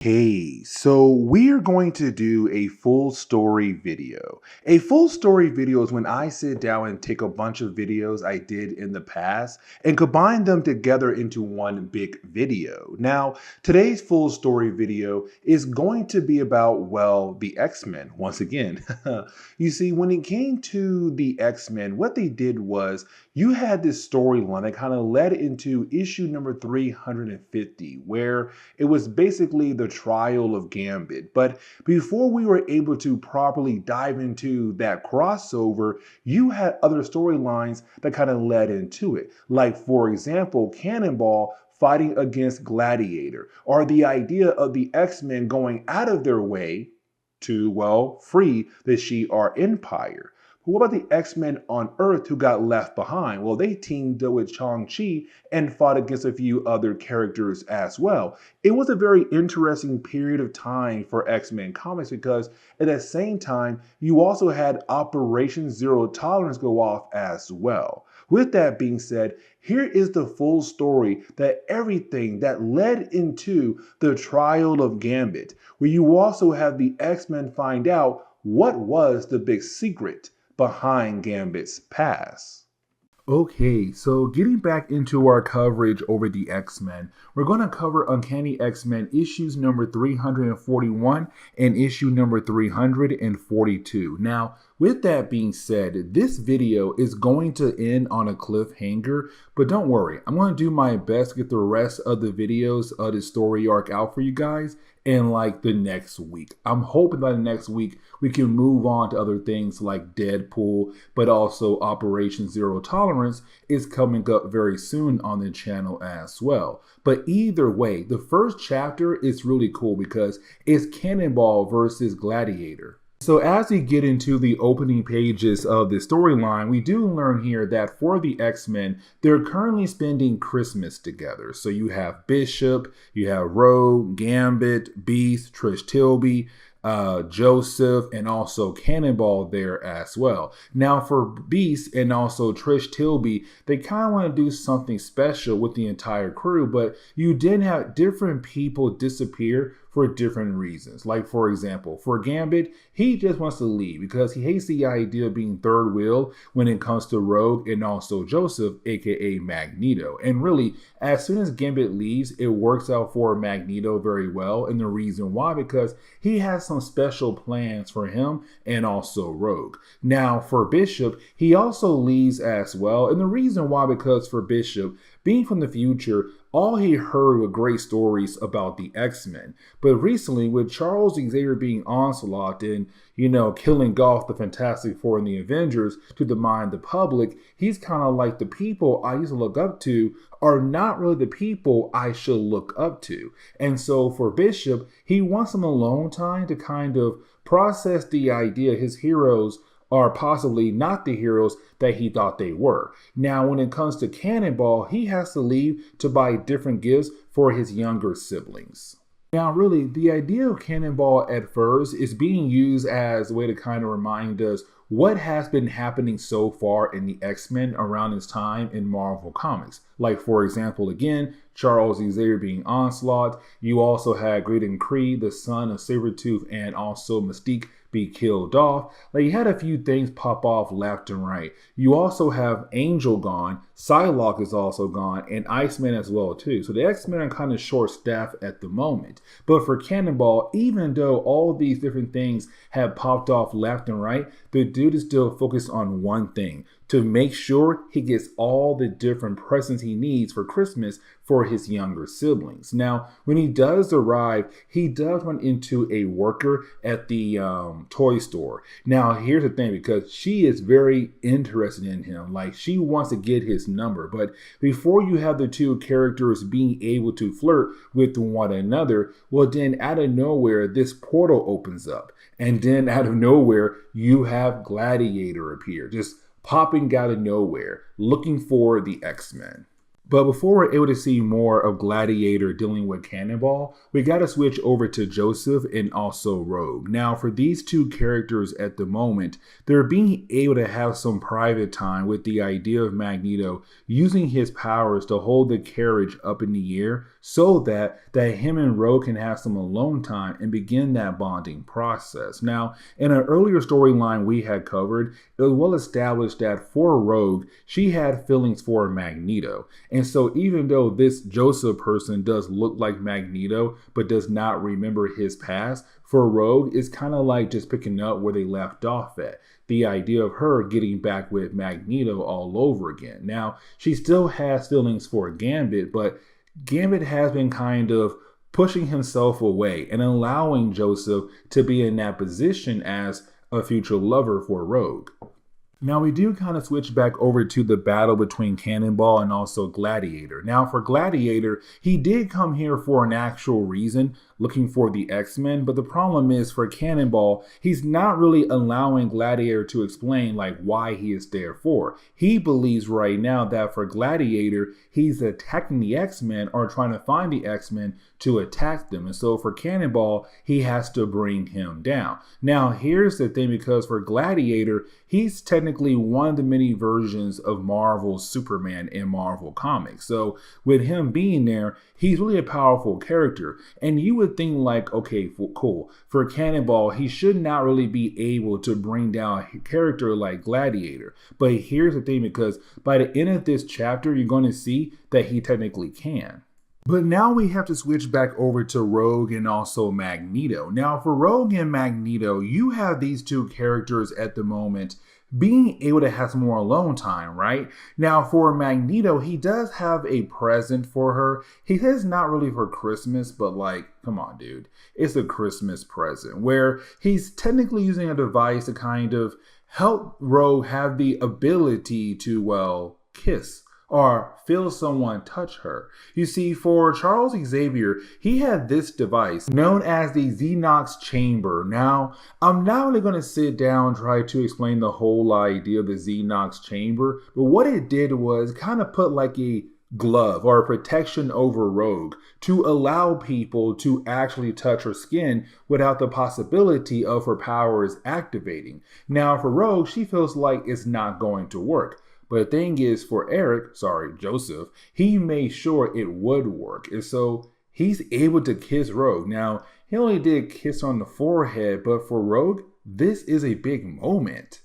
Hey, so we're going to do a full story video. A full story video is when I sit down and take a bunch of videos I did in the past and combine them together into one big video. Now, today's full story video is going to be about, well, the X-Men once again. You see, when it came to the X-Men, what they did was you had this storyline that kind of led into issue number 350, where it was basically the trial of Gambit. But before we were able to properly dive into that crossover, you had other storylines that kind of led into it. Like, for example, Cannonball fighting against Gladiator, or the idea of the X-Men going out of their way to, well, free the Shi'ar Empire. But what about the X-Men on Earth who got left behind? Well, they teamed up with Shang-Chi and fought against a few other characters as well. It was a very interesting period of time for X-Men comics because at the same time, you also had Operation Zero Tolerance go off as well. With that being said, here is the full story that everything that led into the trial of Gambit, where you also have the X-Men find out what was the big secret behind Gambit's past. Okay, so getting back into our coverage over the X-Men, we're going to cover Uncanny X-Men issues number 341 and issue number 342. Now, with that being said, this video is going to end on a cliffhanger, but don't worry, I'm going to do my best to get the rest of the videos of the story arc out for you guys in like the next week. I'm hoping by the next week we can move on to other things like Deadpool, but also Operation Zero Tolerance is coming up very soon on the channel as well. But either way, the first chapter is really cool because it's Cannonball versus Gladiator. So as we get into the opening pages of the storyline, we do learn here that for the X-Men, they're currently spending Christmas together. So you have Bishop, you have Rogue, Gambit, Beast, Trish Tilby, Joseph, and also Cannonball there as well. Now for Beast and also Trish Tilby, they kind of want to do something special with the entire crew, but you did have different people disappear for different reasons. Like, for example, for Gambit, he just wants to leave because he hates the idea of being third wheel when it comes to Rogue and also Joseph, aka Magneto. And really, as soon as Gambit leaves, it works out for Magneto very well. And the reason why, because he has some special plans for him and also Rogue. Now, for Bishop, he also leaves as well. And the reason why, because for Bishop, being from the future, all he heard were great stories about the X-Men. But recently, with Charles Xavier being Onslaught and, killing off the Fantastic Four and the Avengers to remind the public, he's kind of like the people I used to look up to are not really the people I should look up to. And so for Bishop, he wants some alone time to kind of process the idea his heroes are possibly not the heroes that he thought they were. Now, when it comes to Cannonball, he has to leave to buy different gifts for his younger siblings. Now, really, the idea of Cannonball at first is being used as a way to kind of remind us what has been happening so far in the X-Men around this time in Marvel Comics. Like, for example, again, Charles Xavier being Onslaught. You also had Graydon Creed, the son of Sabretooth, and also Mystique be killed off. Like, you had a few things pop off left and right. You also have Angel gone, Psylocke is also gone, and Iceman as well too. So the X-Men are kind of short-staffed at the moment. But for Cannonball, even though all these different things have popped off left and right, the dude is still focused on one thing: to make sure he gets all the different presents he needs for Christmas for his younger siblings. Now, when he does arrive, he does run into a worker at the toy store. Now, here's the thing, because she is very interested in him. Like, she wants to get his number. But before you have the two characters being able to flirt with one another, well, then out of nowhere, this portal opens up. And then out of nowhere, you have Gladiator appear, just popping out of nowhere, looking for the X-Men. But before we're able to see more of Gladiator dealing with Cannonball, we gotta switch over to Joseph and also Rogue. Now, for these two characters at the moment, they're being able to have some private time with the idea of Magneto using his powers to hold the carriage up in the air so that him and Rogue can have some alone time and begin that bonding process. Now, in an earlier storyline we had covered, it was well established that for Rogue, she had feelings for Magneto. And so even though this Joseph person does look like Magneto, but does not remember his past, for Rogue, it's kind of like just picking up where they left off at. The idea of her getting back with Magneto all over again. Now, she still has feelings for Gambit, but Gambit has been kind of pushing himself away and allowing Joseph to be in that position as a future lover for Rogue. Now we do kind of switch back over to the battle between Cannonball and also Gladiator. Now for Gladiator, he did come here for an actual reason, looking for the X-Men, but the problem is for Cannonball, he's not really allowing Gladiator to explain like why he is there for. He believes right now that for Gladiator, he's attacking the X-Men or trying to find the X-Men to attack them. And so for Cannonball, he has to bring him down. Now here's the thing, because for Gladiator, he's technically one of the many versions of Marvel's Superman in Marvel Comics. So with him being there, he's really a powerful character. And you would think like, okay, cool. For Cannonball, he should not really be able to bring down a character like Gladiator. But here's the thing, because by the end of this chapter, you're going to see that he technically can. But now we have to switch back over to Rogue and also Magneto. Now for Rogue and Magneto, you have these two characters at the moment being able to have some more alone time, right? Now for Magneto, he does have a present for her. He says not really for Christmas, but like, come on, dude. It's a Christmas present where he's technically using a device to kind of help Rogue have the ability to, well, kiss or feel someone touch her. You see, for Charles Xavier, he had this device known as the Xenox chamber. Now, I'm not really going to sit down and try to explain the whole idea of the Xenox chamber, but what it did was kind of put like a glove or a protection over Rogue to allow people to actually touch her skin without the possibility of her powers activating. Now, for Rogue, she feels like it's not going to work. But the thing is, for Joseph, he made sure it would work. And so he's able to kiss Rogue. Now, he only did kiss on the forehead, but for Rogue, this is a big moment.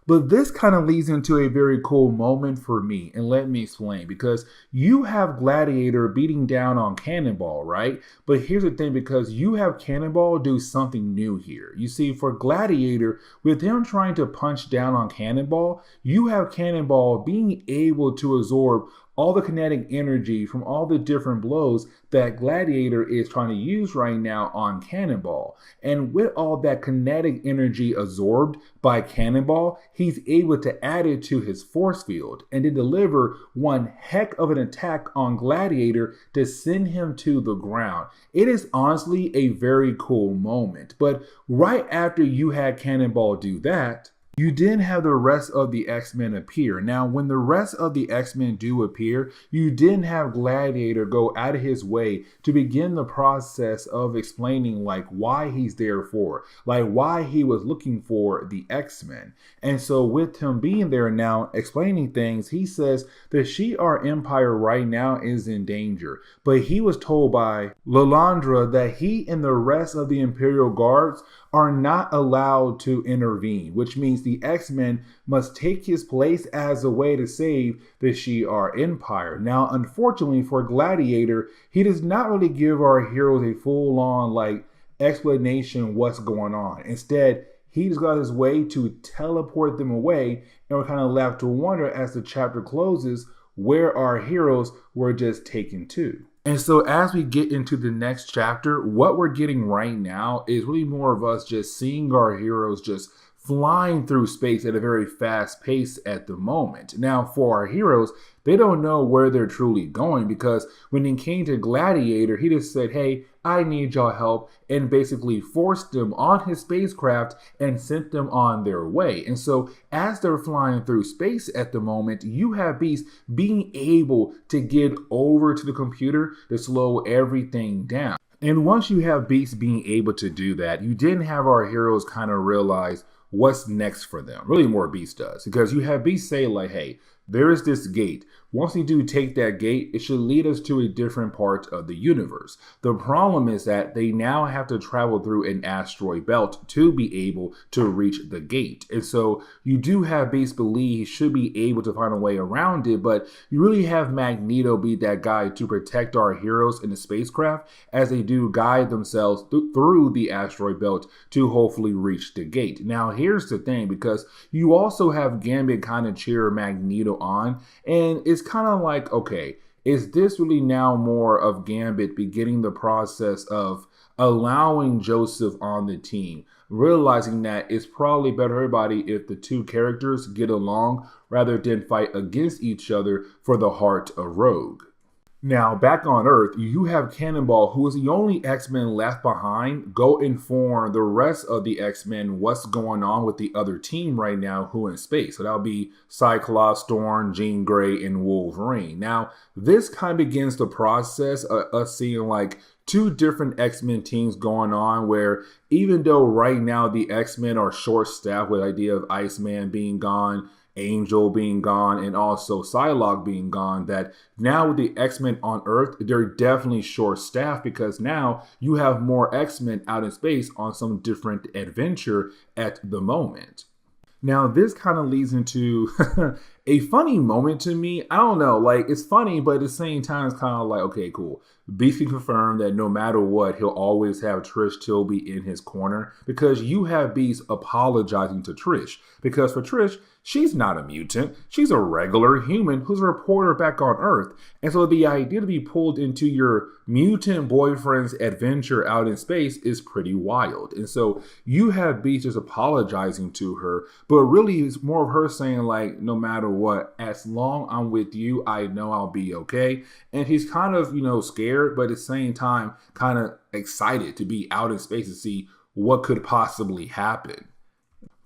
But this kind of leads into a very cool moment for me, and let me explain, because you have Gladiator beating down on Cannonball, right? But here's the thing, because you have Cannonball do something new here. You see, for Gladiator, with him trying to punch down on Cannonball, you have Cannonball being able to absorb all the kinetic energy from all the different blows that Gladiator is trying to use right now on Cannonball. And with all that kinetic energy absorbed by Cannonball, he's able to add it to his force field and then deliver one heck of an attack on Gladiator to send him to the ground. It is honestly a very cool moment. But right after you had Cannonball do that, you then have the rest of the X-Men appear. Now, when the rest of the X-Men do appear, you then have Gladiator go out of his way to begin the process of explaining like why he's there for, like why he was looking for the X-Men. And so with him being there now explaining things, he says the Shi'ar Empire right now is in danger. But he was told by Lilandra that he and the rest of the Imperial Guards are not allowed to intervene, which means the X-Men must take his place as a way to save the Shi'ar Empire. Now, unfortunately for Gladiator, he does not really give our heroes a full-on like explanation what's going on. Instead, he just got his way to teleport them away, and we're kind of left to wonder as the chapter closes where our heroes were just taken to. And so as we get into the next chapter, what we're getting right now is really more of us just seeing our heroes just flying through space at a very fast pace at the moment. Now, for our heroes, they don't know where they're truly going, because when it came to Gladiator, he just said, hey, I need y'all help, and basically forced them on his spacecraft and sent them on their way. And so as they're flying through space at the moment, you have Beast being able to get over to the computer to slow everything down. And once you have Beast being able to do that, you didn't have our heroes kind of realize what's next for them. Really more Beast does, because you have Beast say like, hey, there is this gate. Once we do take that gate, it should lead us to a different part of the universe. The problem is that they now have to travel through an asteroid belt to be able to reach the gate. And so you do have Beast believe he should be able to find a way around it, but you really have Magneto be that guy to protect our heroes in the spacecraft as they do guide themselves through the asteroid belt to hopefully reach the gate. Now, here's the thing, because you also have Gambit kind of cheer Magneto on, and it's kind of like, okay, is this really now more of Gambit beginning the process of allowing Joseph on the team, realizing that it's probably better for everybody if the two characters get along rather than fight against each other for the heart of Rogue? Now, back on Earth, you have Cannonball, who is the only X-Men left behind, go inform the rest of the X-Men what's going on with the other team right now who in space. So that'll be Cyclops, Storm, Jean Grey, and Wolverine. Now, this kind of begins the process of us seeing like two different X-Men teams going on, where even though right now the X-Men are short-staffed with the idea of Iceman being gone, Angel being gone, and also Psylocke being gone, that now with the X-Men on Earth, they're definitely short-staffed because now you have more X-Men out in space on some different adventure at the moment. Now, this kind of leads into a funny moment to me. I don't know, like, it's funny, but at the same time, it's kind of like, okay, cool. Beast can confirm that no matter what, he'll always have Trish Tilby in his corner, because you have Beast apologizing to Trish. Because for Trish, she's not a mutant. She's a regular human who's a reporter back on Earth. And so the idea to be pulled into your mutant boyfriend's adventure out in space is pretty wild. And so you have Beast just apologizing to her, but really it's more of her saying like, no matter what, as long I'm with you, I know I'll be okay. And he's kind of, scared, but at the same time, kind of excited to be out in space to see what could possibly happen.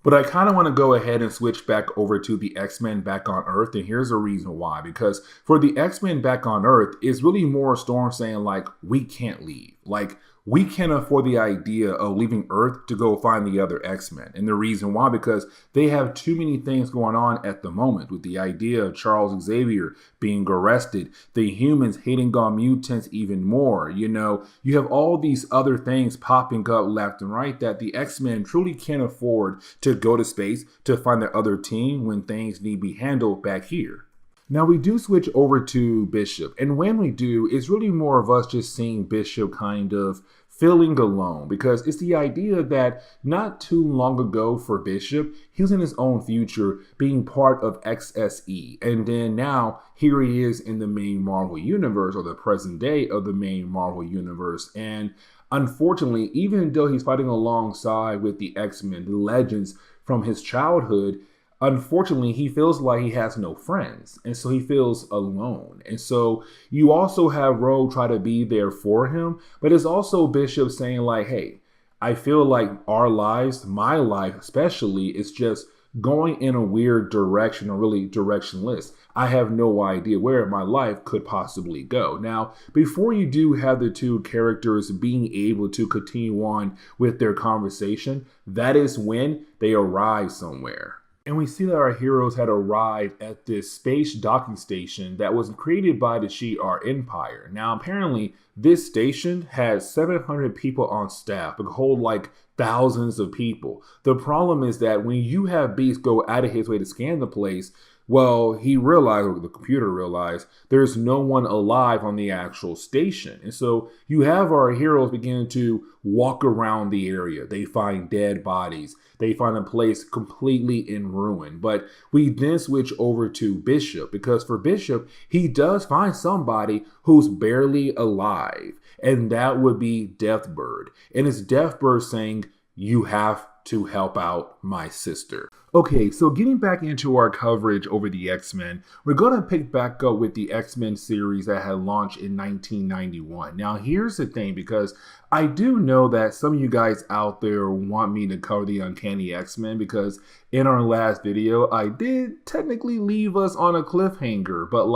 But I kind of want to go ahead and switch back over to the X-Men back on Earth, and here's the reason why. Because for the X-Men back on Earth, it's really more Storm saying, like, we can't leave. Like, we can't afford the idea of leaving Earth to go find the other X-Men. And the reason why, because they have too many things going on at the moment, with the idea of Charles Xavier being arrested, the humans hating on mutants even more. You have all these other things popping up left and right that the X-Men truly can't afford to go to space to find their other team when things need to be handled back here. Now, we do switch over to Bishop, and when we do, it's really more of us just seeing Bishop kind of feeling alone, because it's the idea that not too long ago for Bishop, he was in his own future being part of XSE, and then now here he is in the main Marvel universe, or the present day of the main Marvel universe. And unfortunately, even though he's fighting alongside with the X-Men, the legends from his childhood, unfortunately, he feels like he has no friends, and so he feels alone. And so you also have Rogue try to be there for him, but it's also Bishop saying like, hey, I feel like our lives, my life especially, is just going in a weird direction, or really directionless. I have no idea where my life could possibly go. Now, before you do have the two characters being able to continue on with their conversation, that is when they arrive somewhere. And we see that our heroes had arrived at this space docking station that was created by the Shi'ar Empire. Now, apparently, this station has 700 people on staff, but hold like thousands of people. The problem is that when you have Beast go out of his way to scan the place, well, he realized, or the computer realized, there's no one alive on the actual station. And so you have our heroes begin to walk around the area. They find dead bodies. They find a place completely in ruin. But we then switch over to Bishop, because for Bishop, he does find somebody who's barely alive. And that would be Deathbird. And it's Deathbird saying, you have to help out my sister. Okay, so getting back into our coverage over the X-Men, we're going to pick back up with the X-Men series that had launched in 1991. Now, here's the thing, because I do know that some of you guys out there want me to cover the Uncanny X-Men, because in our last video, I did technically leave us on a cliffhanger, but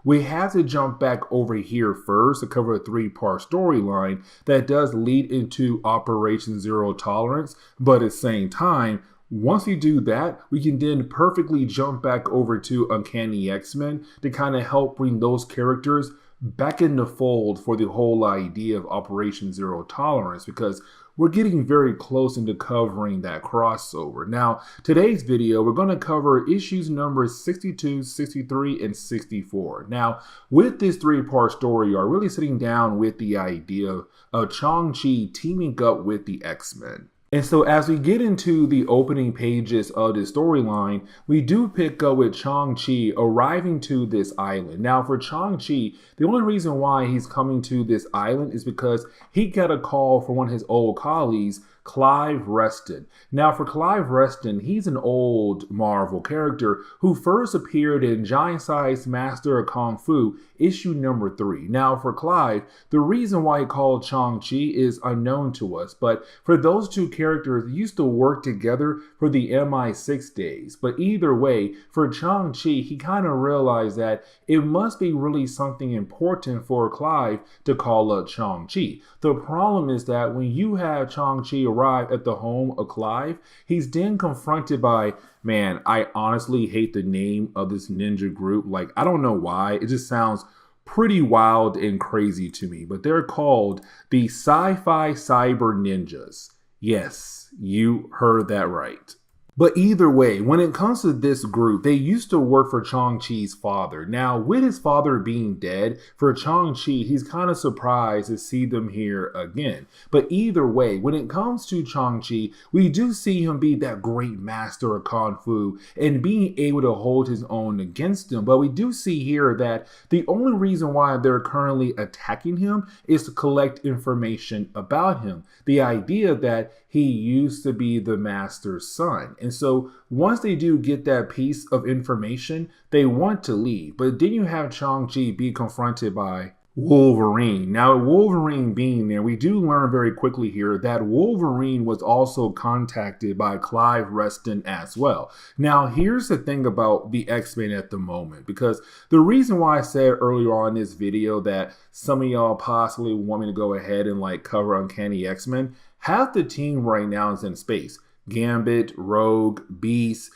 we have to jump back over here first to cover a three-part storyline that does lead into Operation Zero Tolerance, but at the same time, once we do that, we can then perfectly jump back over to Uncanny X-Men to kind of help bring those characters back in the fold for the whole idea of Operation Zero Tolerance, because we're getting very close into covering that crossover. Now, today's video, we're going to cover issues numbers 62, 63, and 64. Now, with this three-part story, are really sitting down with the idea of Shang-Chi teaming up with the X-Men. And so as we get into the opening pages of the storyline, we do pick up with Shang-Chi arriving to this island. Now for Shang-Chi, the only reason why he's coming to this island is because he got a call from one of his old colleagues, Clive Reston. Now for Clive Reston, he's an old Marvel character who first appeared in Giant Size Master of Kung Fu issue number 3. Now for Clive, the reason why he called Shang-Chi is unknown to us, but for those two characters used to work together for the MI6 days. But either way, for Shang-Chi, he kind of realized that it must be really something important for Clive to call up Shang-Chi. The problem is that when you have Shang-Chi arrive at the home of Clive, he's then confronted by, man, I honestly hate the name of this ninja group. I don't know why. It just sounds pretty wild and crazy to me. But they're called the Sci-Fi Cyber Ninjas. Yes, you heard that right. But either way, when it comes to this group, they used to work for Shang-Chi's father. Now, with his father being dead, for Shang-Chi, he's kind of surprised to see them here again. But either way, when it comes to Shang-Chi, we do see him be that great master of Kung Fu and being able to hold his own against them. But we do see here that the only reason why they're currently attacking him is to collect information about him. The idea that he used to be the master's son. And so once they do get that piece of information, they want to leave. But then you have Shang-Chi be confronted by Wolverine. Now, Wolverine being there, we do learn very quickly here that Wolverine was also contacted by Clive Reston as well. Now, here's the thing about the X-Men at the moment, because the reason why I said earlier on in this video that some of y'all possibly want me to go ahead and cover Uncanny X-Men, half the team right now is in space. Gambit, Rogue, Beast,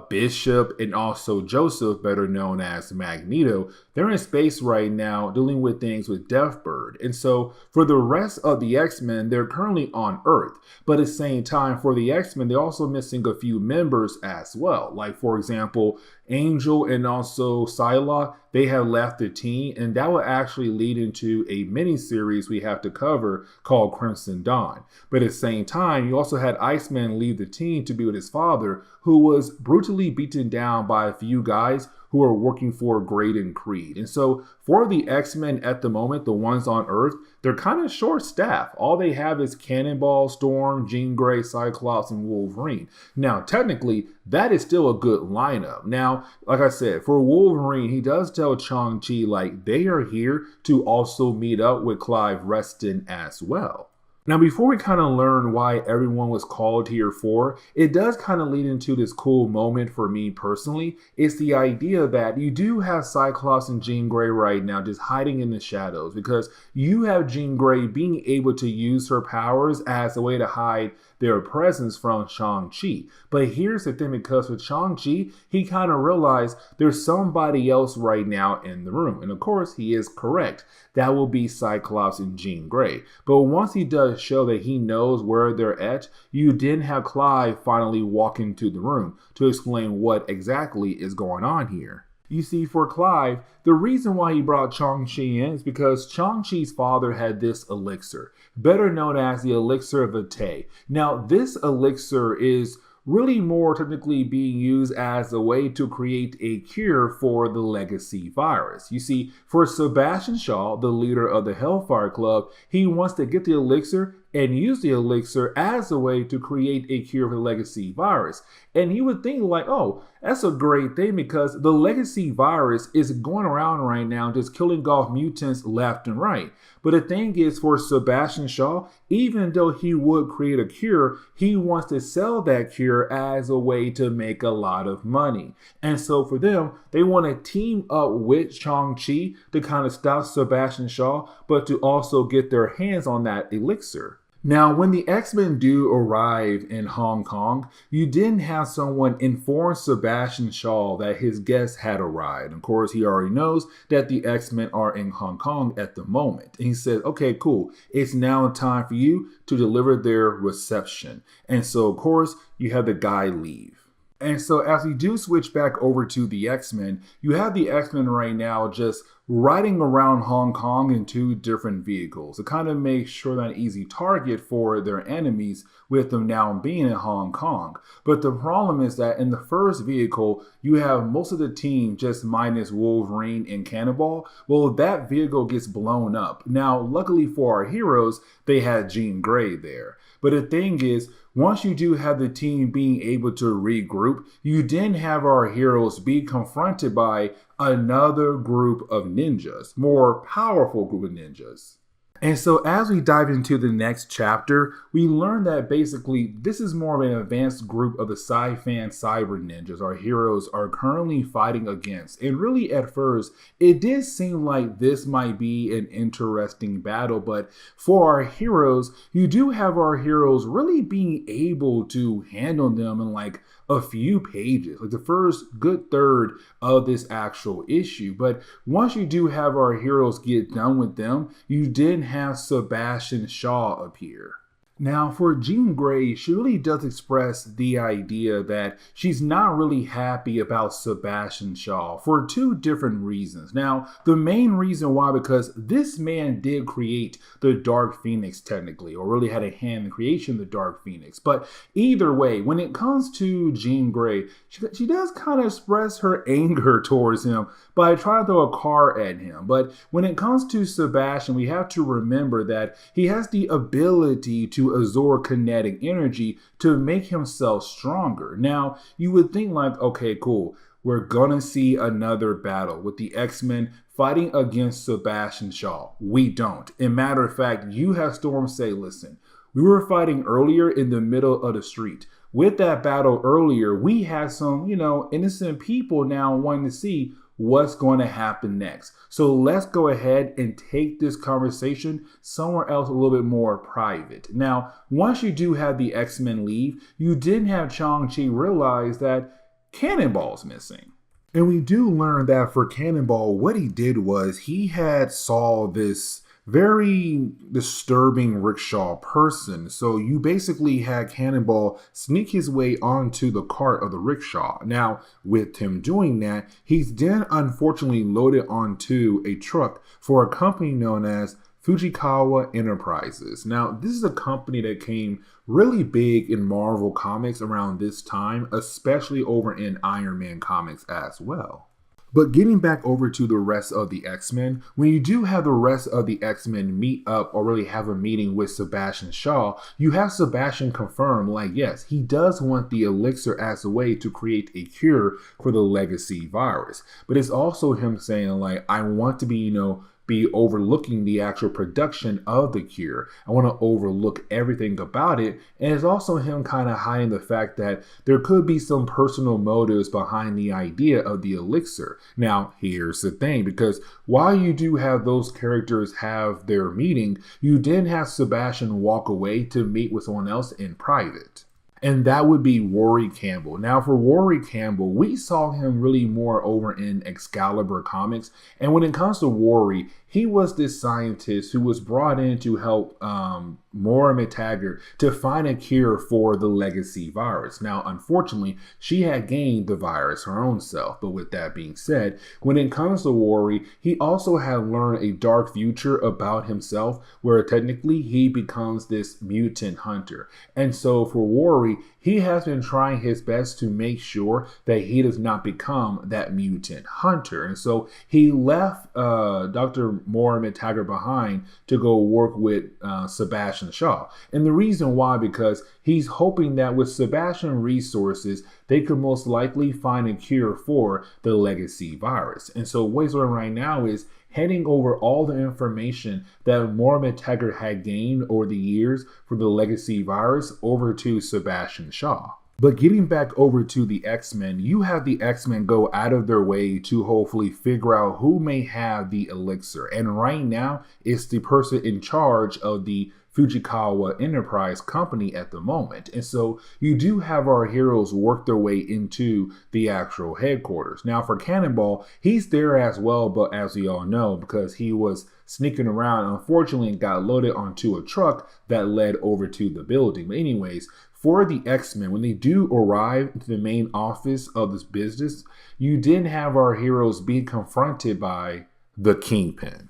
Bishop, and also Joseph, better known as Magneto, they're in space right now dealing with things with Deathbird. And so for the rest of the X-Men, they're currently on Earth. But at the same time, for the X-Men, they're also missing a few members as well. Like, for example, Angel and also Psylocke, they have left the team, and that will actually lead into a mini-series we have to cover called Crimson Dawn. But at the same time, you also had Iceman leave the team to be with his father, who was brutally beaten down by a few guys who are working for Graydon Creed. And so for the X-Men at the moment, the ones on Earth, they're kind of short-staffed. All they have is Cannonball, Storm, Jean Grey, Cyclops, and Wolverine. Now, technically, that is still a good lineup. Now, like I said, for Wolverine, he does tell Shang-Chi, they are here to also meet up with Clive Reston as well. Now, before we kind of learn why everyone was called here for, it does kind of lead into this cool moment for me personally. It's the idea that you do have Cyclops and Jean Grey right now just hiding in the shadows, because you have Jean Grey being able to use her powers as a way to hide their presence from Shang-Chi. But here's the thing, because with Shang-Chi, he kind of realized there's somebody else right now in the room. And of course, he is correct. That will be Cyclops and Jean Grey. But once he does show that he knows where they're at, you then have Clive finally walk into the room to explain what exactly is going on here. You see, for Clive, the reason why he brought Shang-Chi in is because Shang-Chi's father had this elixir, better known as the elixir of Vitae. Now, this elixir is really more technically being used as a way to create a cure for the legacy virus. You see, for Sebastian Shaw, the leader of the Hellfire Club, he wants to get the elixir and use the elixir as a way to create a cure for the legacy virus. And you would think like, oh, that's a great thing because the legacy virus is going around right now just killing off mutants left and right. But the thing is, for Sebastian Shaw, even though he would create a cure, he wants to sell that cure as a way to make a lot of money. And so for them, they want to team up with Shang-Chi to kind of stop Sebastian Shaw, but to also get their hands on that elixir. Now, when the X-Men do arrive in Hong Kong, you didn't have someone inform Sebastian Shaw that his guest had arrived. Of course, he already knows that the X-Men are in Hong Kong at the moment. And he said, okay, cool. It's now time for you to deliver their reception. And so, of course, you have the guy leave. And so as we do switch back over to the X-Men, you have the X-Men right now just riding around Hong Kong in 2 different vehicles to kind of make sure they're an easy target for their enemies with them now being in Hong Kong. But the problem is that in the first vehicle, you have most of the team just minus Wolverine and Cannonball. Well, that vehicle gets blown up. Now, luckily for our heroes, they had Jean Grey there. But the thing is, once you do have the team being able to regroup, you then have our heroes be confronted by another group of ninjas, more powerful group of ninjas. And so as we dive into the next chapter, we learn that basically this is more of an advanced group of the Sci-Fan cyber ninjas our heroes are currently fighting against. And really at first, it did seem like this might be an interesting battle, but for our heroes, you do have our heroes really being able to handle them in like a few pages, like the first good third of this actual issue. But once you do have our heroes get done with them, you did have Sebastian Shaw appear. Now, for Jean Grey, she really does express the idea that she's not really happy about Sebastian Shaw for 2 different reasons. Now, the main reason why, because this man did create the Dark Phoenix technically, or really had a hand in the creation of the Dark Phoenix. But either way, when it comes to Jean Grey, she does kind of express her anger towards him by trying to throw a car at him. But when it comes to Sebastian, we have to remember that he has the ability to absorb kinetic energy to make himself stronger. Now, you would think like, okay, cool. We're gonna see another battle with the X-Men fighting against Sebastian Shaw. We don't. In matter of fact, you have Storm say, listen, we were fighting earlier in the middle of the street. With that battle earlier, we had some, innocent people now wanting to see what's going to happen next. So let's go ahead and take this conversation somewhere else a little bit more private. Now, once you do have the X-Men leave, you didn't have Shang-Chi realize that Cannonball's missing. And we do learn that for Cannonball, what he did was he had saw this very disturbing rickshaw person. So you basically had Cannonball sneak his way onto the cart of the rickshaw. Now, with him doing that, he's then unfortunately loaded onto a truck for a company known as Fujikawa Enterprises. Now, this is a company that came really big in Marvel Comics around this time, especially over in Iron Man comics as well. But getting back over to the rest of the X-Men, when you do have the rest of the X-Men meet up or really have a meeting with Sebastian Shaw, you have Sebastian confirm, like, yes, he does want the elixir as a way to create a cure for the legacy virus. But it's also him saying, like, I want to be overlooking the actual production of the cure. I want to overlook everything about it. And it's also him kind of hiding the fact that there could be some personal motives behind the idea of the elixir. Now, here's the thing, because while you do have those characters have their meeting, you did have Sebastian walk away to meet with someone else in private. And that would be Rory Campbell. Now, for Rory Campbell, we saw him really more over in Excalibur comics. And when it comes to Rory, he was this scientist who was brought in to help Moira McTaggart to find a cure for the legacy virus. Now, unfortunately, she had gained the virus her own self. But with that being said, when it comes to Rory, he also had learned a dark future about himself where technically he becomes this mutant hunter. And so for Rory, he has been trying his best to make sure that he does not become that mutant hunter. And so he left Dr. Moira McTaggart behind to go work with Sebastian Shaw. And the reason why, because he's hoping that with Sebastian resources, they could most likely find a cure for the legacy virus. And so what he's doing right now is handing over all the information that Moira McTaggart had gained over the years for the legacy virus over to Sebastian Shaw. But getting back over to the X-Men, you have the X-Men go out of their way to hopefully figure out who may have the elixir. And right now, it's the person in charge of the Fujikawa Enterprise company at the moment. And so you do have our heroes work their way into the actual headquarters. Now for Cannonball, he's there as well, but as we all know, because he was sneaking around, unfortunately got loaded onto a truck that led over to the building. But anyways, for the X-Men, when they do arrive to the main office of this business, you did have our heroes being confronted by the Kingpin.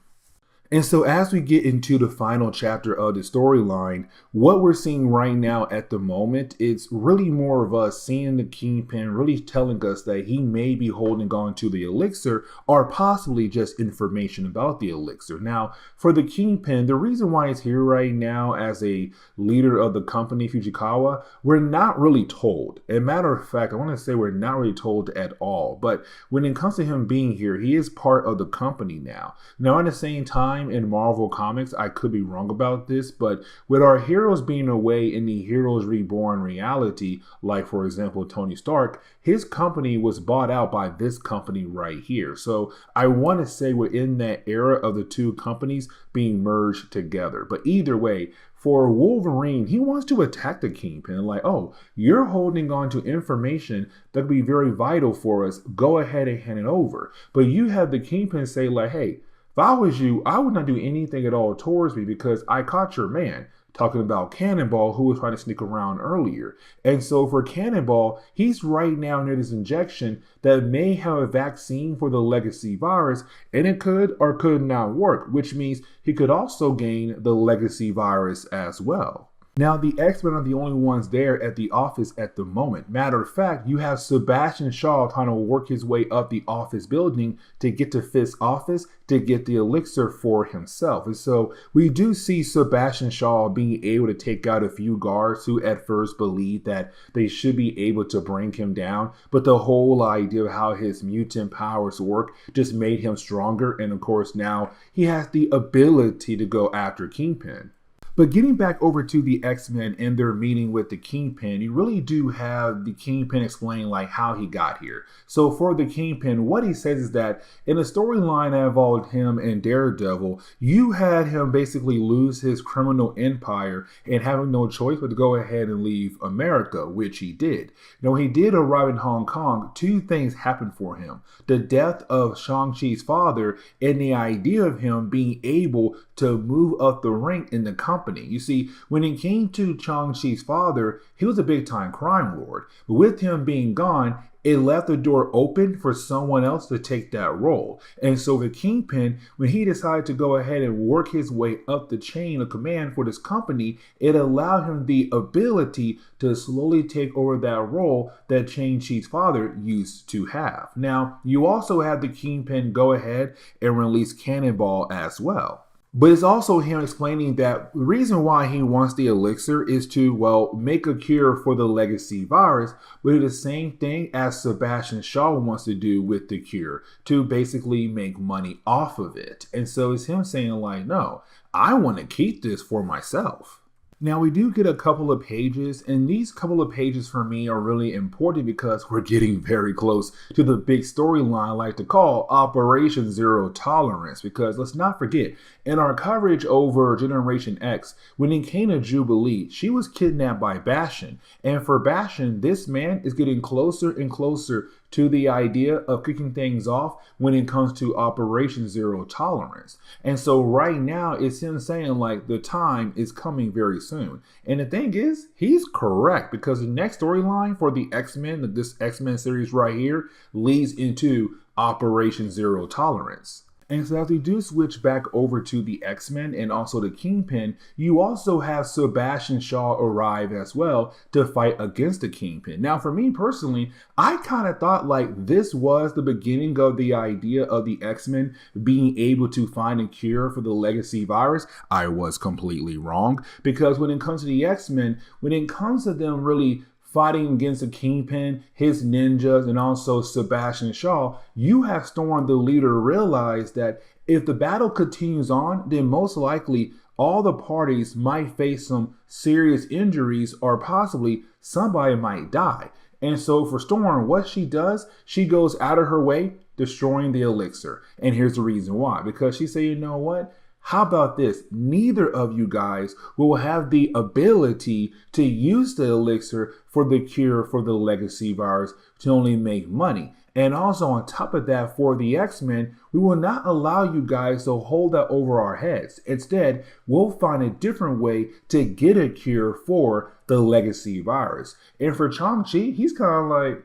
And so as we get into the final chapter of the storyline, what we're seeing right now at the moment, it's really more of us seeing the Kingpin really telling us that he may be holding on to the elixir or possibly just information about the elixir. Now, for the Kingpin, the reason why he's here right now as a leader of the company, Fujikawa, we're not really told. As a matter of fact, I want to say we're not really told at all. But when it comes to him being here, he is part of the company now. Now, at the same time, in Marvel Comics, I could be wrong about this, but with our heroes being away in the Heroes Reborn reality, like for example Tony Stark, his company was bought out by this company right here. So I want to say we're in that era of the two companies being merged together. But either way, for Wolverine, he wants to attack the Kingpin. Like, oh, you're holding on to information that would be very vital for us. Go ahead and hand it over. But you have the Kingpin say like, hey, if I was you, I would not do anything at all towards me because I caught your man. Talking about Cannonball, who was trying to sneak around earlier. And so for Cannonball, he's right now near this injection that may have a vaccine for the legacy virus, and it could or could not work, which means he could also gain the legacy virus as well. Now, the X-Men are the only ones there at the office at the moment. Matter of fact, you have Sebastian Shaw trying to work his way up the office building to get to Fisk's office to get the elixir for himself. And so we do see Sebastian Shaw being able to take out a few guards who at first believed that they should be able to bring him down. But the whole idea of how his mutant powers work just made him stronger. And of course, now he has the ability to go after Kingpin. But getting back over to the X-Men and their meeting with the Kingpin, you really do have the Kingpin explain like how he got here. So for the Kingpin, what he says is that in a storyline that involved him and Daredevil, you had him basically lose his criminal empire and having no choice but to go ahead and leave America, which he did. Now, when he did arrive in Hong Kong, two things happened for him. The death of Shang-Chi's father and the idea of him being able to move up the rank in the company. You see, when it came to Shang-Chi's father, he was a big-time crime lord. But with him being gone, it left the door open for someone else to take that role. And so the Kingpin, when he decided to go ahead and work his way up the chain of command for this company, it allowed him the ability to slowly take over that role that Shang-Chi's father used to have. Now, you also have the Kingpin go ahead and release Cannonball as well. But it's also him explaining that the reason why he wants the elixir is to, well, make a cure for the legacy virus, but do the same thing as Sebastian Shaw wants to do with the cure, to basically make money off of it. And so it's him saying like, no, I want to keep this for myself. Now, we do get a couple of pages, and these couple of pages for me are really important because we're getting very close to the big storyline I like to call Operation Zero Tolerance. Because let's not forget, in our coverage over Generation X, when it came to Jubilee, she was kidnapped by Bastion. And for Bastion, this man is getting closer and closer to the idea of kicking things off when it comes to Operation Zero Tolerance. And so right now it's him saying like the time is coming very soon. And the thing is, he's correct, because the next storyline for the X-Men, this X-Men series right here, leads into Operation Zero Tolerance. And so as we do switch back over to the X-Men and also the Kingpin, you also have Sebastian Shaw arrive as well to fight against the Kingpin. Now for me personally, I kind of thought like this was the beginning of the idea of the X-Men being able to find a cure for the legacy virus. I was completely wrong, because when it comes to the X-Men, when it comes to them really fighting against the Kingpin, his ninjas, and also Sebastian Shaw, you have Storm the leader realize that if the battle continues on, then most likely all the parties might face some serious injuries, or possibly somebody might die. And so for Storm, what she does, she goes out of her way destroying the elixir. And here's the reason why. Because she said, you know what? How about this? Neither of you guys will have the ability to use the elixir for the cure for the legacy virus to only make money. And also on top of that, for the X-Men, we will not allow you guys to hold that over our heads. Instead, we'll find a different way to get a cure for the legacy virus. And for Shang-Chi, he's kind of like,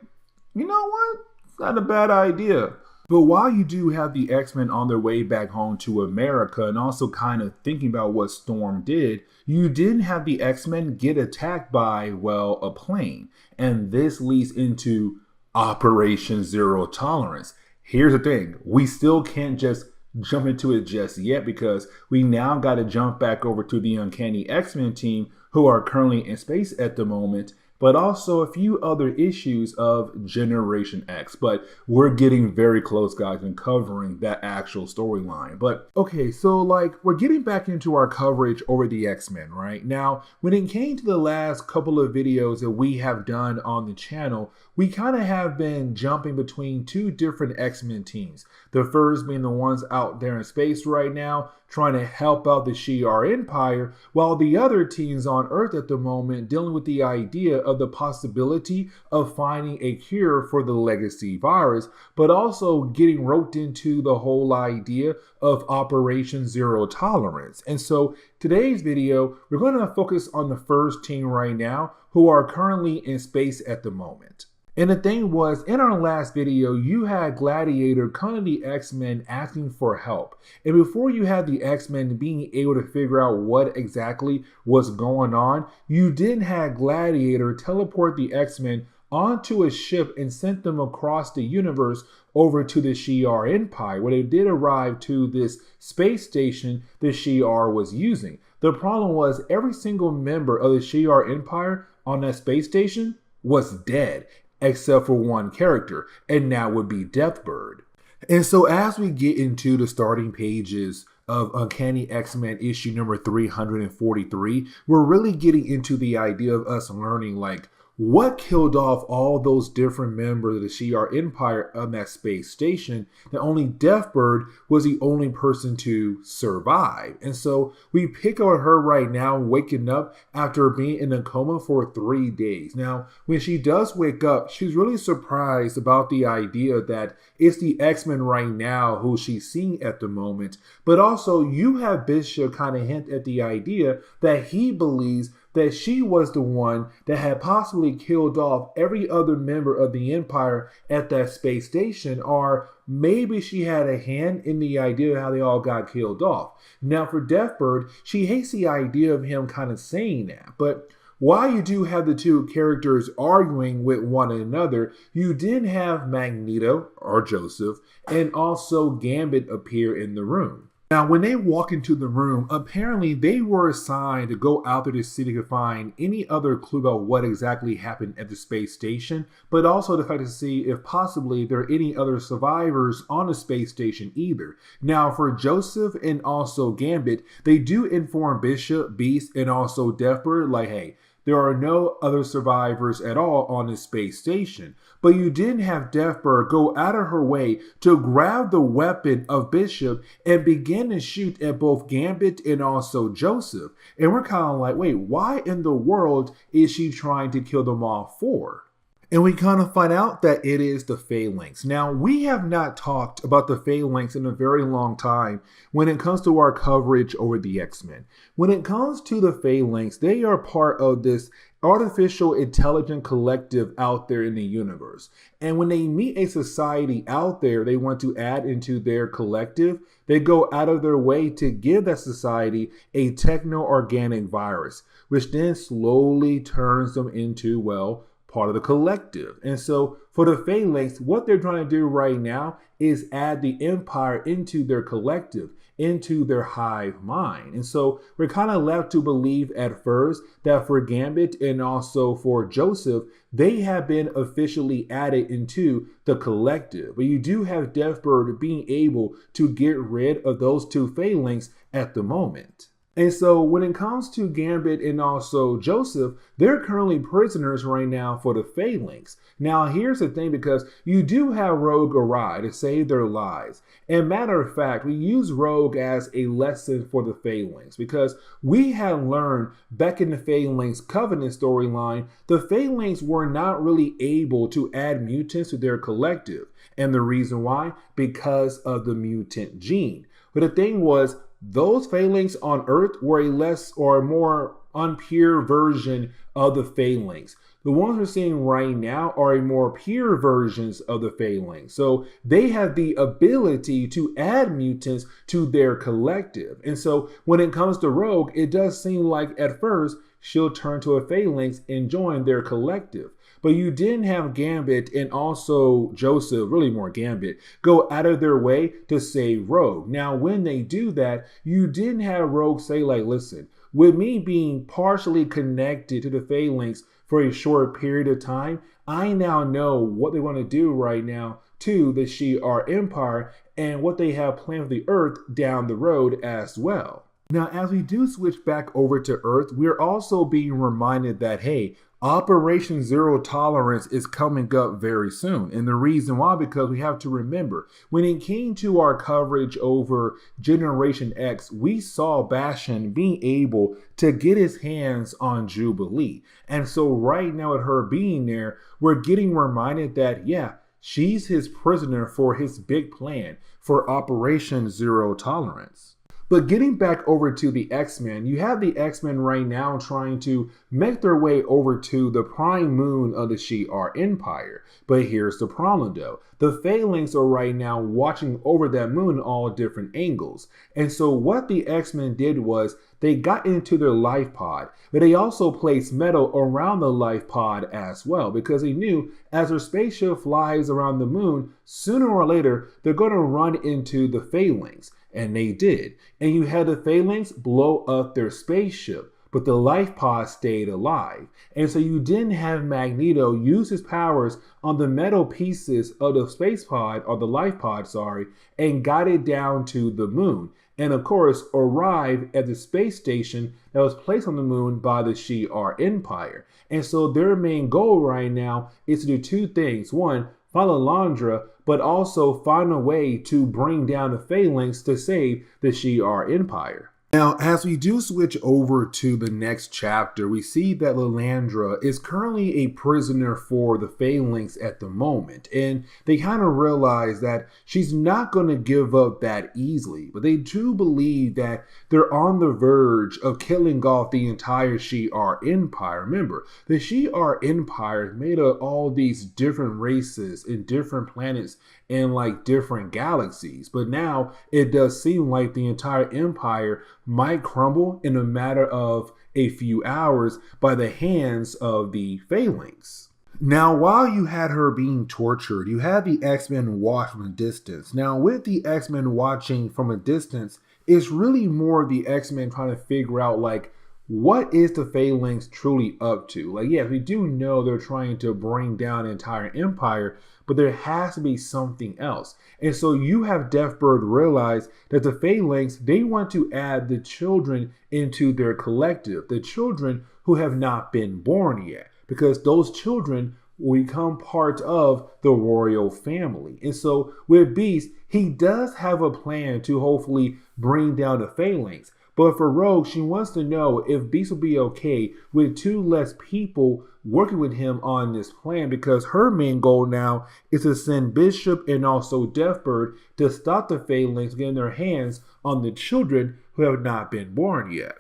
you know what? It's not a bad idea. But while you do have the X-Men on their way back home to America and also kind of thinking about what Storm did, you didn't have the X-Men get attacked by, well, a plane. And this leads into Operation Zero Tolerance. Here's the thing. We still can't just jump into it just yet, because we now got to jump back over to the Uncanny X-Men team, who are currently in space at the moment, but also a few other issues of Generation X. But we're getting very close, guys, in covering that actual storyline. But okay, so like we're getting back into our coverage over the X-Men, right? Now, when it came to the last couple of videos that we have done on the channel, we kind of have been jumping between two different X-Men teams. The first being the ones out there in space right now, trying to help out the Shi'ar Empire, while the other teams on Earth at the moment dealing with the idea of the possibility of finding a cure for the legacy virus, but also getting roped into the whole idea of Operation Zero Tolerance. And so today's video, we're going to focus on the first team right now, who are currently in space at the moment. And the thing was, in our last video, you had Gladiator come to the X-Men asking for help. And before you had the X-Men being able to figure out what exactly was going on, you didn't have Gladiator teleport the X-Men onto a ship and sent them across the universe over to the Shi'ar Empire, where they did arrive to this space station the Shi'ar was using. The problem was every single member of the Shi'ar Empire on that space station was dead, except for one character, and that would be Deathbird. And so as we get into the starting pages of Uncanny X-Men issue number 343, we're really getting into the idea of us learning like what killed off all those different members of the Shi'ar Empire on that space station, that only Deathbird was the only person to survive. And so we pick on her right now, waking up after being in a coma for 3 days. Now, when she does wake up, she's really surprised about the idea that it's the X-Men right now who she's seeing at the moment. But also, you have Bishop kind of hint at the idea that he believes that she was the one that had possibly killed off every other member of the Empire at that space station, or maybe she had a hand in the idea of how they all got killed off. Now for Deathbird, she hates the idea of him kind of saying that, but while you do have the two characters arguing with one another, you did have Magneto, or Joseph, and also Gambit appear in the room. Now, when they walk into the room, apparently they were assigned to go out to the city to find any other clue about what exactly happened at the space station, but also the fact to see if possibly there are any other survivors on the space station either. Now, for Joseph and also Gambit, they do inform Bishop, Beast, and also Deathbird, like, hey, there are no other survivors at all on this space station. But you didn't have Deathbird go out of her way to grab the weapon of Bishop and begin to shoot at both Gambit and also Joseph. And we're kind of like, wait, why in the world is she trying to kill them all for? And we kind of find out that it is the Phalanx. Now, we have not talked about the Phalanx in a very long time when it comes to our coverage over the X-Men. When it comes to the Phalanx, they are part of this artificial intelligent collective out there in the universe. And when they meet a society out there they want to add into their collective, they go out of their way to give that society a techno-organic virus, which then slowly turns them into, well, part of the collective. And so for the Phalanx, what they're trying to do right now is add the Empire into their collective, into their hive mind. And so we're kind of left to believe at first that for Gambit and also for Joseph, they have been officially added into the collective. But you do have Deathbird being able to get rid of those two Phalanx at the moment. And so when it comes to Gambit and also Joseph, they're currently prisoners right now for the Phalanx. Now, here's the thing, because you do have Rogue arrive to save their lives. And matter of fact, we use Rogue as a lesson for the Phalanx because we had learned back in the Phalanx Covenant storyline, the Phalanx were not really able to add mutants to their collective. And the reason why? Because of the mutant gene. But the thing was, those Phalanx on Earth were a less or more unpure version of the Phalanx. The ones we're seeing right now are a more pure versions of the Phalanx. So they have the ability to add mutants to their collective. And so when it comes to Rogue, it does seem like at first she'll turn to a Phalanx and join their collective. But you didn't have Gambit and also Joseph, really more Gambit, go out of their way to save Rogue. Now, when they do that, you didn't have Rogue say, like, listen, with me being partially connected to the Phalanx for a short period of time, I now know what they want to do right now to the Shi'ar Empire and what they have planned for the Earth down the road as well. Now, as we do switch back over to Earth, we're also being reminded that, hey, Operation Zero Tolerance is coming up very soon. And the reason why, because we have to remember, when it came to our coverage over Generation X, we saw Bastion being able to get his hands on Jubilee. And so right now with her being there, we're getting reminded that, yeah, she's his prisoner for his big plan for Operation Zero Tolerance. But getting back over to the X-Men, you have the X-Men right now trying to make their way over to the prime moon of the Shi'ar Empire. But here's the problem though. The Phalanx are right now watching over that moon in all different angles. And so what the X-Men did was they got into their life pod, but they also placed metal around the life pod as well, because they knew as their spaceship flies around the moon, sooner or later, they're going to run into the Phalanx. And they did. And you had the Phalanx blow up their spaceship, but the life pod stayed alive. And so you didn't have Magneto use his powers on the metal pieces of the space pod, or the life pod, sorry, and got it down to the moon. And of course, arrived at the space station that was placed on the moon by the Shi'ar Empire. And so their main goal right now is to do two things. One, find Alondra, but also find a way to bring down the Phalanx to save the Shi'ar Empire. Now, as we do switch over to the next chapter, we see that Lilandra is currently a prisoner for the Phalanx at the moment, and they kind of realize that she's not going to give up that easily, but they do believe that they're on the verge of killing off the entire Shi'ar Empire. Remember, the Shi'ar Empire is made of all these different races and different planets and like different galaxies, but now it does seem like the entire empire might crumble in a matter of a few hours by the hands of the Phalanx. Now, while you had her being tortured, you had the X-Men watch from a distance. Now, with the X-Men watching from a distance, it's really more the X-Men trying to figure out, like, what is the Phalanx truly up to? Like, yes, we do know they're trying to bring down the entire empire, but there has to be something else. And so you have Deathbird realize that the Phalanx, they want to add the children into their collective, the children who have not been born yet, because those children will become part of the royal family. And so with Beast, he does have a plan to hopefully bring down the Phalanx. But for Rogue, she wants to know if Beast will be okay with 2 less people working with him on this plan, because her main goal now is to send Bishop and also Deathbird to stop the Phalanx getting their hands on the children who have not been born yet.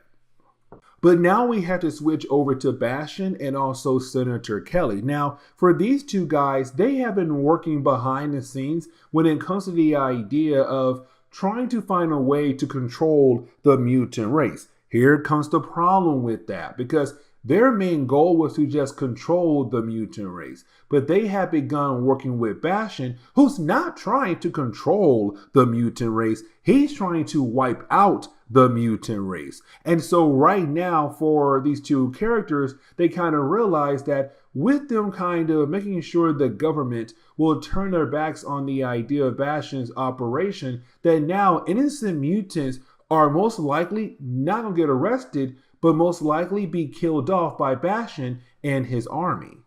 But now we have to switch over to Bastion and also Senator Kelly. Now, for these 2 guys, they have been working behind the scenes when it comes to the idea of trying to find a way to control the mutant race. Here comes the problem with that, because their main goal was to just control the mutant race. But they have begun working with Bastion, who's not trying to control the mutant race. He's trying to wipe out the mutant race. And so right now, for these 2 characters, they kind of realize that with them kind of making sure the government will turn their backs on the idea of Bastion's operation, that now innocent mutants are most likely not going to get arrested, but most likely be killed off by Bastion and his army.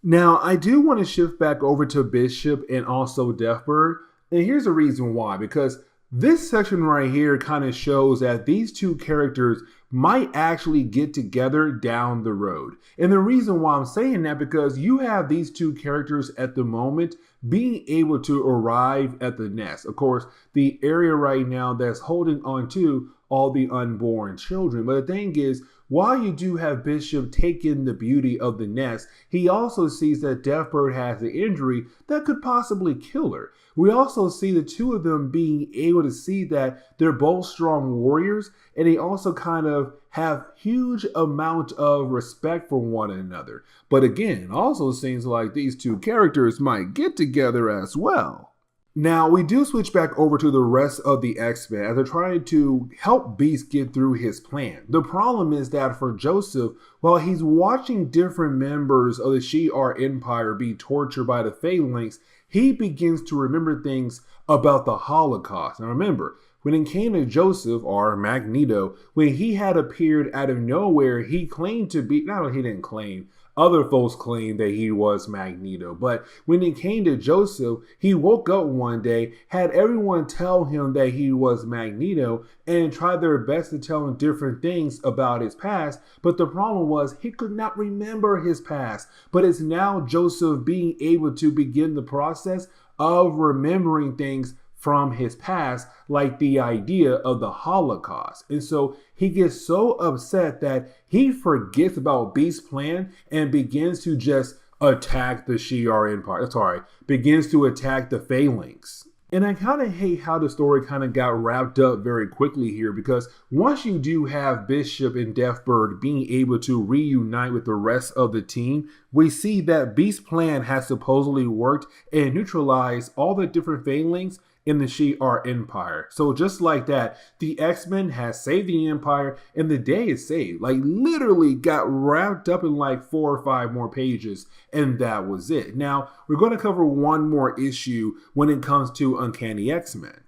Now, I do want to shift back over to Bishop and also Deathbird, and here's the reason why, because this section right here kind of shows that these 2 characters might actually get together down the road. And the reason why I'm saying that, because you have these 2 characters at the moment being able to arrive at the nest. Of course, the area right now that's holding on to all the unborn children. But the thing is, while you do have Bishop take in the beauty of the nest, he also sees that Deathbird has an injury that could possibly kill her. We also see the 2 of them being able to see that they're both strong warriors, and they also kind of have huge amount of respect for one another. But again, it also seems like these 2 characters might get together as well. Now, we do switch back over to the rest of the X-Men as they're trying to help Beast get through his plan. The problem is that for Joseph, while he's watching different members of the Shi'ar Empire be tortured by the Phalanx, he begins to remember things about the Holocaust. Now remember, when it came to Joseph, or Magneto, when he had appeared out of nowhere, he claimed to be, not he didn't claim, other folks claimed that he was Magneto. But when it came to Joseph, he woke up one day, had everyone tell him that he was Magneto, and tried their best to tell him different things about his past. But the problem was he could not remember his past. But it's now Joseph being able to begin the process of remembering things from his past, like the idea of the Holocaust. And so he gets so upset that he forgets about Beast's plan and begins to just attack the Shi'ar Empire. Begins to attack the Phalanx. And I kind of hate how the story kind of got wrapped up very quickly here, because once you do have Bishop and Deathbird being able to reunite with the rest of the team, we see that Beast's plan has supposedly worked and neutralized all the different Phalanx in the Shi'ar Empire. So just like that, the X-Men has saved the Empire and the day is saved. Like literally got wrapped up in like 4 or 5 more pages, and that was it. Now, we're going to cover one more issue when it comes to Uncanny X-Men.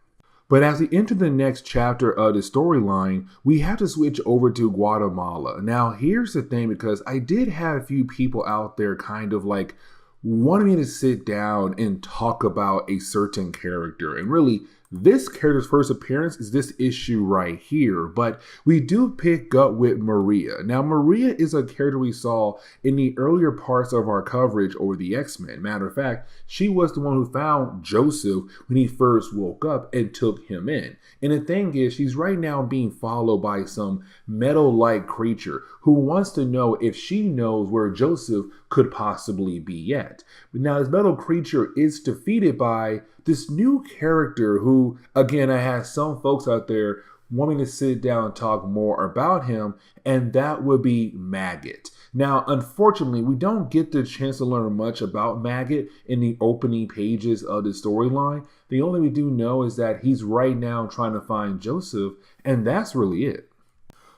But as we enter the next chapter of the storyline, we have to switch over to Guatemala. Now, here's the thing, because I did have a few people out there kind of like wanted me to sit down and talk about a certain character. And really, this character's first appearance is this issue right here. But we do pick up with Maria. Now, Maria is a character we saw in the earlier parts of our coverage over the X-Men. Matter of fact, she was the one who found Joseph when he first woke up and took him in. And the thing is, she's right now being followed by some metal-like creature who wants to know if she knows where Joseph could possibly be at. But now this metal creature is defeated by this new character who, again, I had some folks out there wanting to sit down and talk more about him, and that would be Maggot. Now, unfortunately, we don't get the chance to learn much about Maggot in the opening pages of the storyline. The only we do know is that he's right now trying to find Joseph, and that's really it.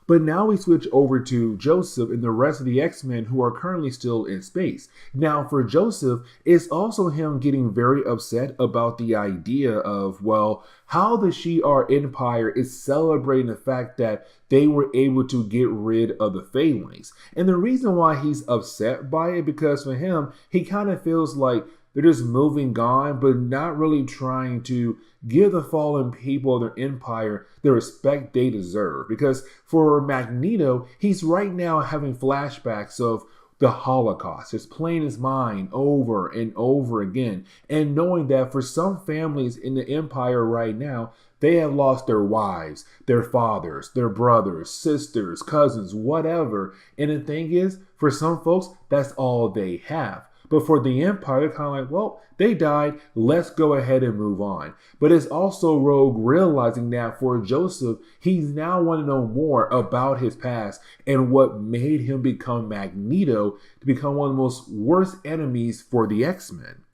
But now we switch over to Joseph and the rest of the X-Men who are currently still in space. Now for Joseph, it's also him getting very upset about the idea of, well, how the Shi'ar Empire is celebrating the fact that they were able to get rid of the Phalanx. And the reason why he's upset by it, because for him, he kind of feels like they're just moving on, but not really trying to give the fallen people of their empire the respect they deserve. Because for Magneto, he's right now having flashbacks of the Holocaust, just playing his mind over and over again, and knowing that for some families in the empire right now, they have lost their wives, their fathers, their brothers, sisters, cousins, whatever. And the thing is, for some folks, that's all they have. But for the empire, they're kind of like, well, they died, let's go ahead and move on. But it's also Rogue realizing that for Joseph, he's now want to know more about his past and what made him become Magneto to become one of the most worst enemies for the X-Men.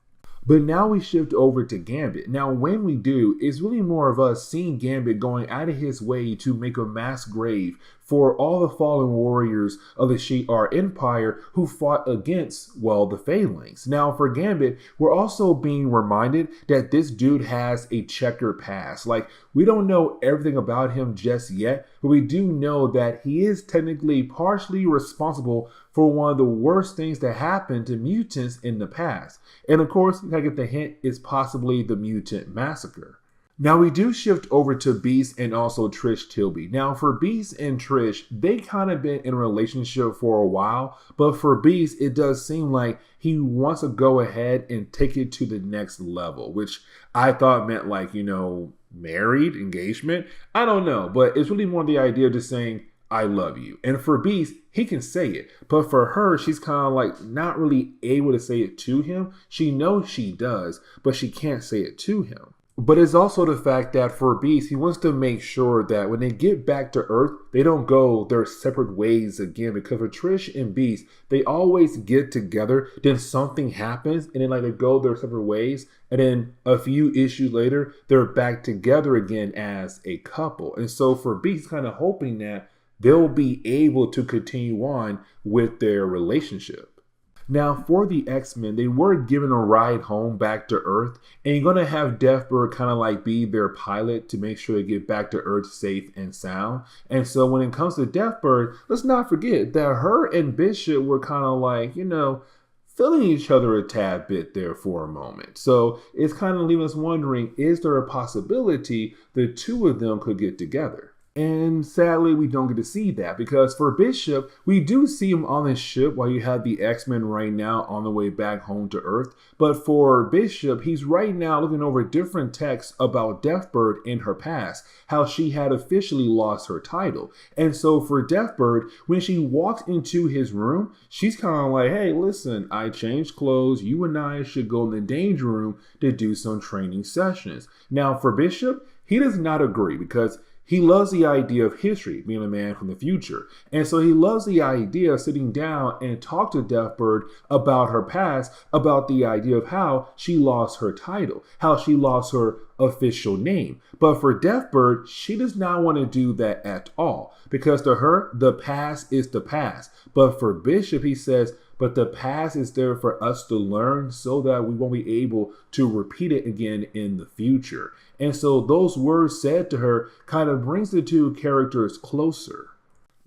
But now we shift over to Gambit. Now, when we do, it's really more of us seeing Gambit going out of his way to make a mass grave for all the fallen warriors of the Shi'ar Empire who fought against, well, the Phalanx. Now, for Gambit, we're also being reminded that this dude has a checkered past. Like, we don't know everything about him just yet, but we do know that he is technically partially responsible for one of the worst things that happened to mutants in the past. And of course, you gotta get the hint, it's possibly the mutant massacre. Now we do shift over to Beast and also Trish Tilby. Now for Beast and Trish, they kind of been in a relationship for a while, but for Beast, it does seem like he wants to go ahead and take it to the next level, which I thought meant like, married, engagement. I don't know, but it's really more the idea of just saying, I love you. And for Beast, he can say it. But for her, she's kind of like not really able to say it to him. She knows she does, but she can't say it to him. But it's also the fact that for Beast, he wants to make sure that when they get back to Earth, they don't go their separate ways again. Because for Trish and Beast, they always get together, then something happens, and then they go their separate ways. And then a few issues later, they're back together again as a couple. And so for Beast, kind of hoping that they'll be able to continue on with their relationship. Now, for the X-Men, they were given a ride home back to Earth, and you're going to have Deathbird kind of like be their pilot to make sure they get back to Earth safe and sound. And so when it comes to Deathbird, let's not forget that her and Bishop were kind of like, feeling each other a tad bit there for a moment. So it's kind of leaving us wondering, is there a possibility the two of them could get together? And sadly, we don't get to see that because for Bishop, we do see him on this ship while you have the X-Men right now on the way back home to Earth. But for Bishop, he's right now looking over different texts about Deathbird in her past, how she had officially lost her title. And so for Deathbird, when she walks into his room, she's kind of like, hey, listen, I changed clothes. You and I should go in the danger room to do some training sessions. Now for Bishop, he does not agree because he loves the idea of history, being a man from the future. And so he loves the idea of sitting down and talk to Deathbird about her past, about the idea of how she lost her title, how she lost her official name. But for Deathbird, she does not want to do that at all because to her, the past is the past. But for Bishop, he says, but the past is there for us to learn so that we won't be able to repeat it again in the future. And so those words said to her kind of brings the two characters closer.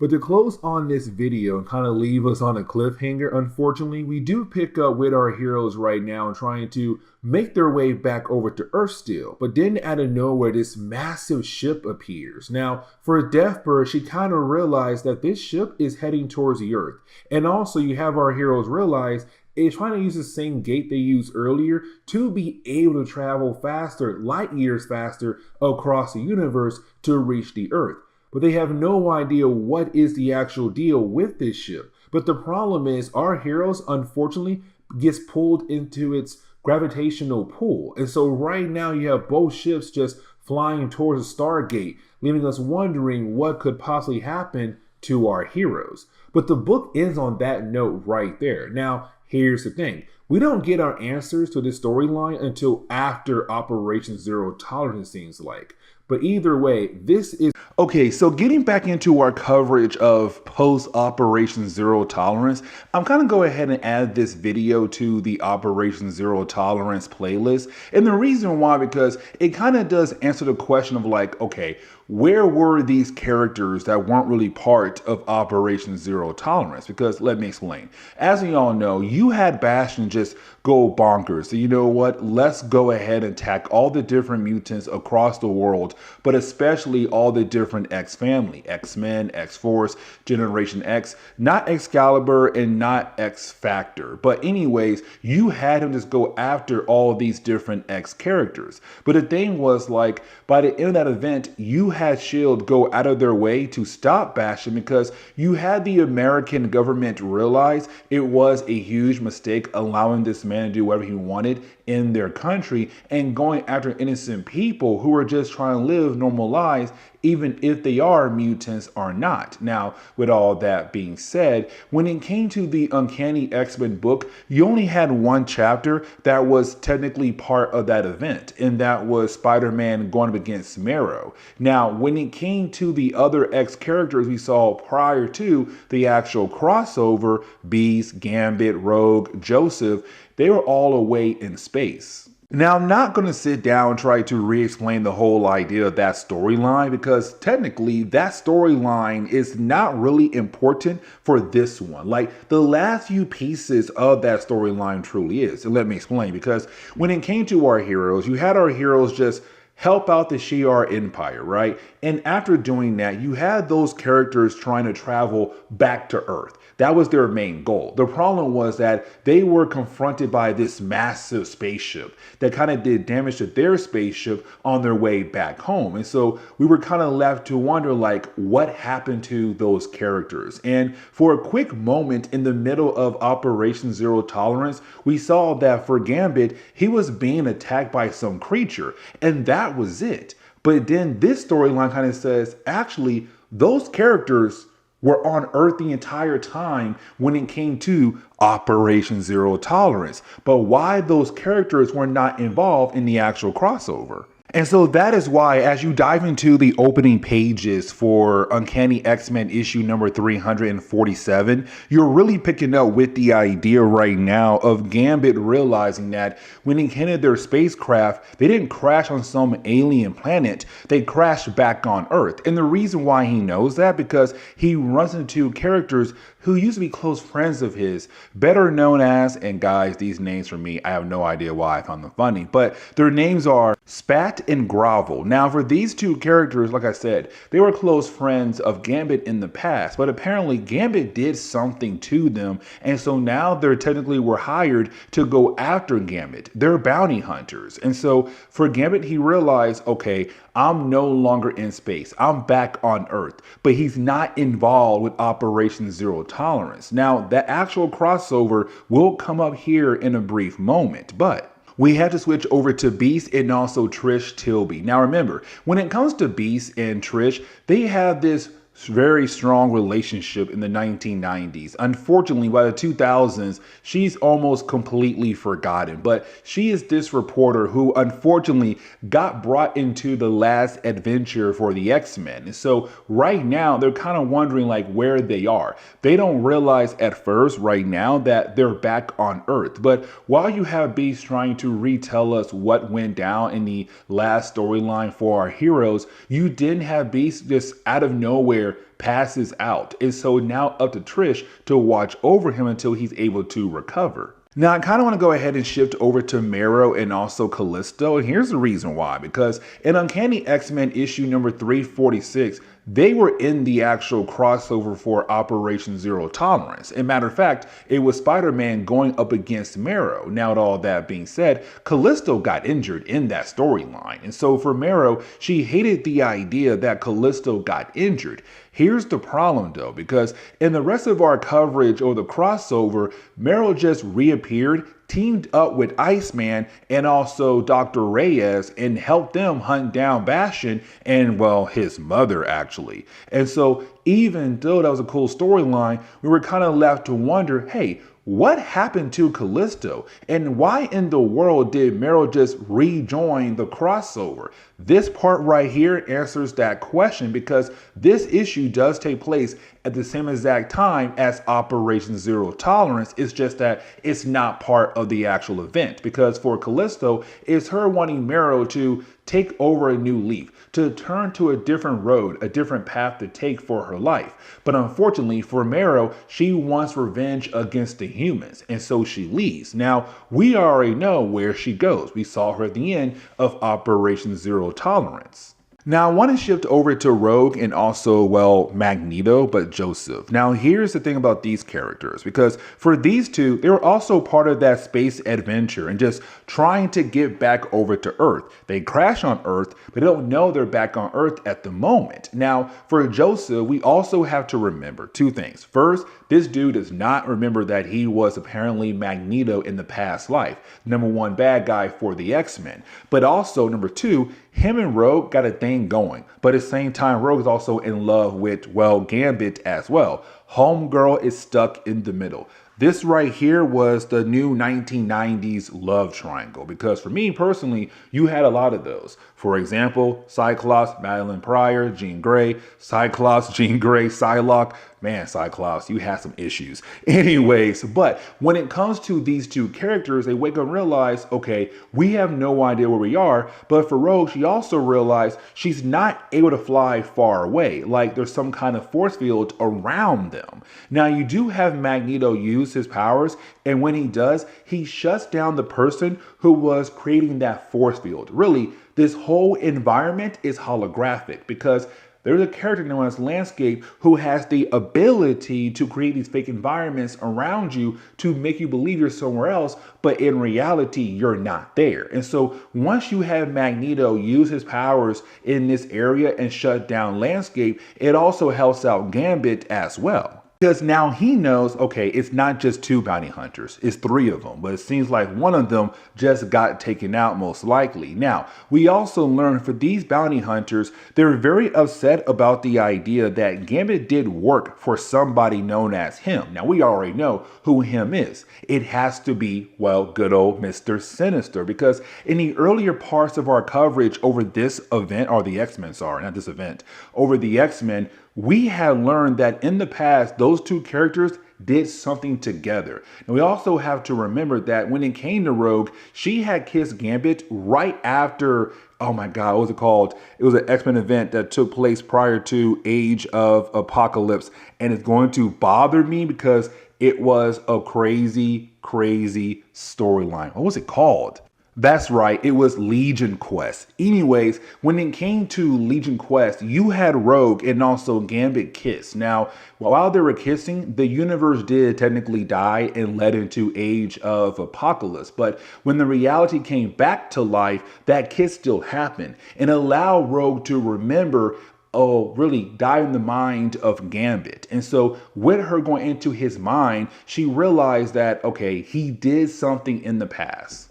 But to close on this video and kind of leave us on a cliffhanger, unfortunately, we do pick up with our heroes right now trying to make their way back over to Earth still. But then out of nowhere, this massive ship appears. Now, for Deathbird, she kind of realized that this ship is heading towards the Earth. And also you have our heroes realize it's trying to use the same gate they used earlier to be able to travel faster, light years faster, across the universe to reach the Earth. But they have no idea what is the actual deal with this ship. But the problem is our heroes, unfortunately, gets pulled into its gravitational pull. And so right now you have both ships just flying towards the Stargate, leaving us wondering what could possibly happen to our heroes. But the book ends on that note right there. Now, here's the thing. We don't get our answers to this storyline until after Operation Zero Tolerance, it seems like. But either way, this is... Okay, so getting back into our coverage of post-Operation Zero Tolerance, I'm going to go ahead and add this video to the Operation Zero Tolerance playlist. And the reason why, because it kind of does answer the question of like, okay, where were these characters that weren't really part of Operation Zero Tolerance? Because let me explain. As we all know, you had Bastion just go bonkers. So you know what? Let's go ahead and attack all the different mutants across the world, but especially all the different X family, X-Men, X-Force, Generation X, not Excalibur and not X-Factor. But anyways, you had him just go after all these different X characters. But the thing was, like, by the end of that event, you had S.H.I.E.L.D. go out of their way to stop Bastion because you had the American government realize it was a huge mistake allowing this man to do whatever he wanted in their country and going after innocent people who are just trying to live normal lives, even if they are mutants or not. Now, with all that being said, when it came to the Uncanny X-Men book, you only had one chapter that was technically part of that event, and that was Spider-Man going up against Marrow. Now, when it came to the other X characters we saw prior to the actual crossover, Beast, Gambit, Rogue, Joseph, they were all away in space. Now, I'm not going to sit down and try to re-explain the whole idea of that storyline because technically that storyline is not really important for this one. Like, the last few pieces of that storyline truly is. And let me explain, because when it came to our heroes, you had our heroes just help out the Shi'ar Empire, right? And after doing that, you had those characters trying to travel back to Earth. That was their main goal. The problem was that they were confronted by this massive spaceship that kind of did damage to their spaceship on their way back home. And so we were kind of left to wonder, like, what happened to those characters? And for a quick moment in the middle of Operation Zero Tolerance, we saw that for Gambit, he was being attacked by some creature, and that was it. But then this storyline kind of says, actually, those characters were on Earth the entire time when it came to Operation Zero Tolerance. But why those characters were not involved in the actual crossover? And so that is why, as you dive into the opening pages for Uncanny X-Men issue number 347, you're really picking up with the idea right now of Gambit realizing that when he encountered their spacecraft, they didn't crash on some alien planet, they crashed back on Earth. And the reason why he knows that, because he runs into characters who used to be close friends of his, better known as, and guys, these names for me, I have no idea why I found them funny, but their names are Spat and Grovel. Now, for these two characters, like I said, they were close friends of Gambit in the past, but apparently Gambit did something to them, and so now they're technically were hired to go after Gambit. They're bounty hunters. And so for Gambit, he realized, okay, I'm no longer in space. I'm back on Earth, but he's not involved with Operation Zero Tolerance. Now, the actual crossover will come up here in a brief moment, but we have to switch over to Beast and also Trish Tilby. Now, remember, when it comes to Beast and Trish, they have this very strong relationship in the 1990s. Unfortunately, by the 2000s, she's almost completely forgotten. But she is this reporter who unfortunately got brought into the last adventure for the X-Men. And so right now, they're kind of wondering like where they are. They don't realize at first right now that they're back on Earth. But while you have Beast trying to retell us what went down in the last storyline for our heroes, you didn't have Beast just out of nowhere passes out. And so now up to Trish to watch over him until he's able to recover. Now, I kind of want to go ahead and shift over to Marrow and also Callisto. And here's the reason why. Because in Uncanny X-Men issue number 346, they were in the actual crossover for Operation Zero Tolerance. As a matter of fact, it was Spider-Man going up against Marrow. Now, with all that being said, Callisto got injured in that storyline. And so for Marrow, she hated the idea that Callisto got injured. Here's the problem though, because in the rest of our coverage or the crossover, Marrow just reappeared, teamed up with Iceman and also Dr. Reyes and helped them hunt down Bastion and, well, his mother actually. And so even though that was a cool storyline, we were kind of left to wonder, hey, what happened to Callisto? And why in the world did Marrow just rejoin the crossover? This part right here answers that question because this issue does take place at the same exact time as Operation Zero Tolerance. It's just that it's not part of the actual event, because for Callisto, it's her wanting Marrow to take over a new leaf, to turn to a different road, a different path to take for her life. But unfortunately for Marrow, she wants revenge against the humans, and so she leaves. Now, we already know where she goes. We saw her at the end of Operation Zero Tolerance. Now, I want to shift over to Rogue and also, well, Magneto, but Joseph. Now, here's the thing about these characters, because for these two, they were also part of that space adventure and just trying to get back over to Earth. They crash on Earth, but they don't know they're back on Earth at the moment. Now, for Joseph, we also have to remember two things. First, this dude does not remember that he was apparently Magneto in the past life, #1 bad guy for the X-Men. But also, number two, him and Rogue got a thing going. But at the same time, Rogue is also in love with, well, Gambit as well. Homegirl is stuck in the middle. This right here was the new 1990s love triangle, because for me personally, you had a lot of those. For example, Cyclops, Madeline Pryor, Jean Grey, Cyclops, Jean Grey, Psylocke. Man, Cyclops, you had some issues. Anyways, but when it comes to these two characters, they wake up and realize, okay, we have no idea where we are. But for Rogue, she also realized she's not able to fly far away. Like there's some kind of force field around them. Now, you do have Magneto use his powers, and when he does, he shuts down the person who was creating that force field. Really, this whole environment is holographic, because there's a character known as Landscape who has the ability to create these fake environments around you to make you believe you're somewhere else, but in reality, you're not there. And so once you have Magneto use his powers in this area and shut down Landscape, it also helps out Gambit as well. Because now he knows, okay, it's not just 2 bounty hunters, it's 3 of them, but it seems like one of them just got taken out most likely. Now, we also learned for these bounty hunters, they're very upset about the idea that Gambit did work for somebody known as him. Now, we already know who him is. It has to be, well, good old Mr. Sinister, because in the earlier parts of our coverage over this event, or the X-Men, sorry, not this event, over the X-Men, we had learned that in the past, those two characters did something together. And we also have to remember that when it came to Rogue, she had kissed Gambit right after, oh my God, what was it called? It was an X-Men event that took place prior to Age of Apocalypse. And it's going to bother me because it was a crazy, crazy storyline. What was it called? That's right, it was Legion Quest. Anyways, when it came to Legion Quest, you had Rogue and also Gambit kiss. Now, while they were kissing, the universe did technically die and led into Age of Apocalypse. But when the reality came back to life, that kiss still happened and allowed Rogue to remember, oh, really dive in the mind of Gambit. And so with her going into his mind, she realized that, okay, he did something in the past.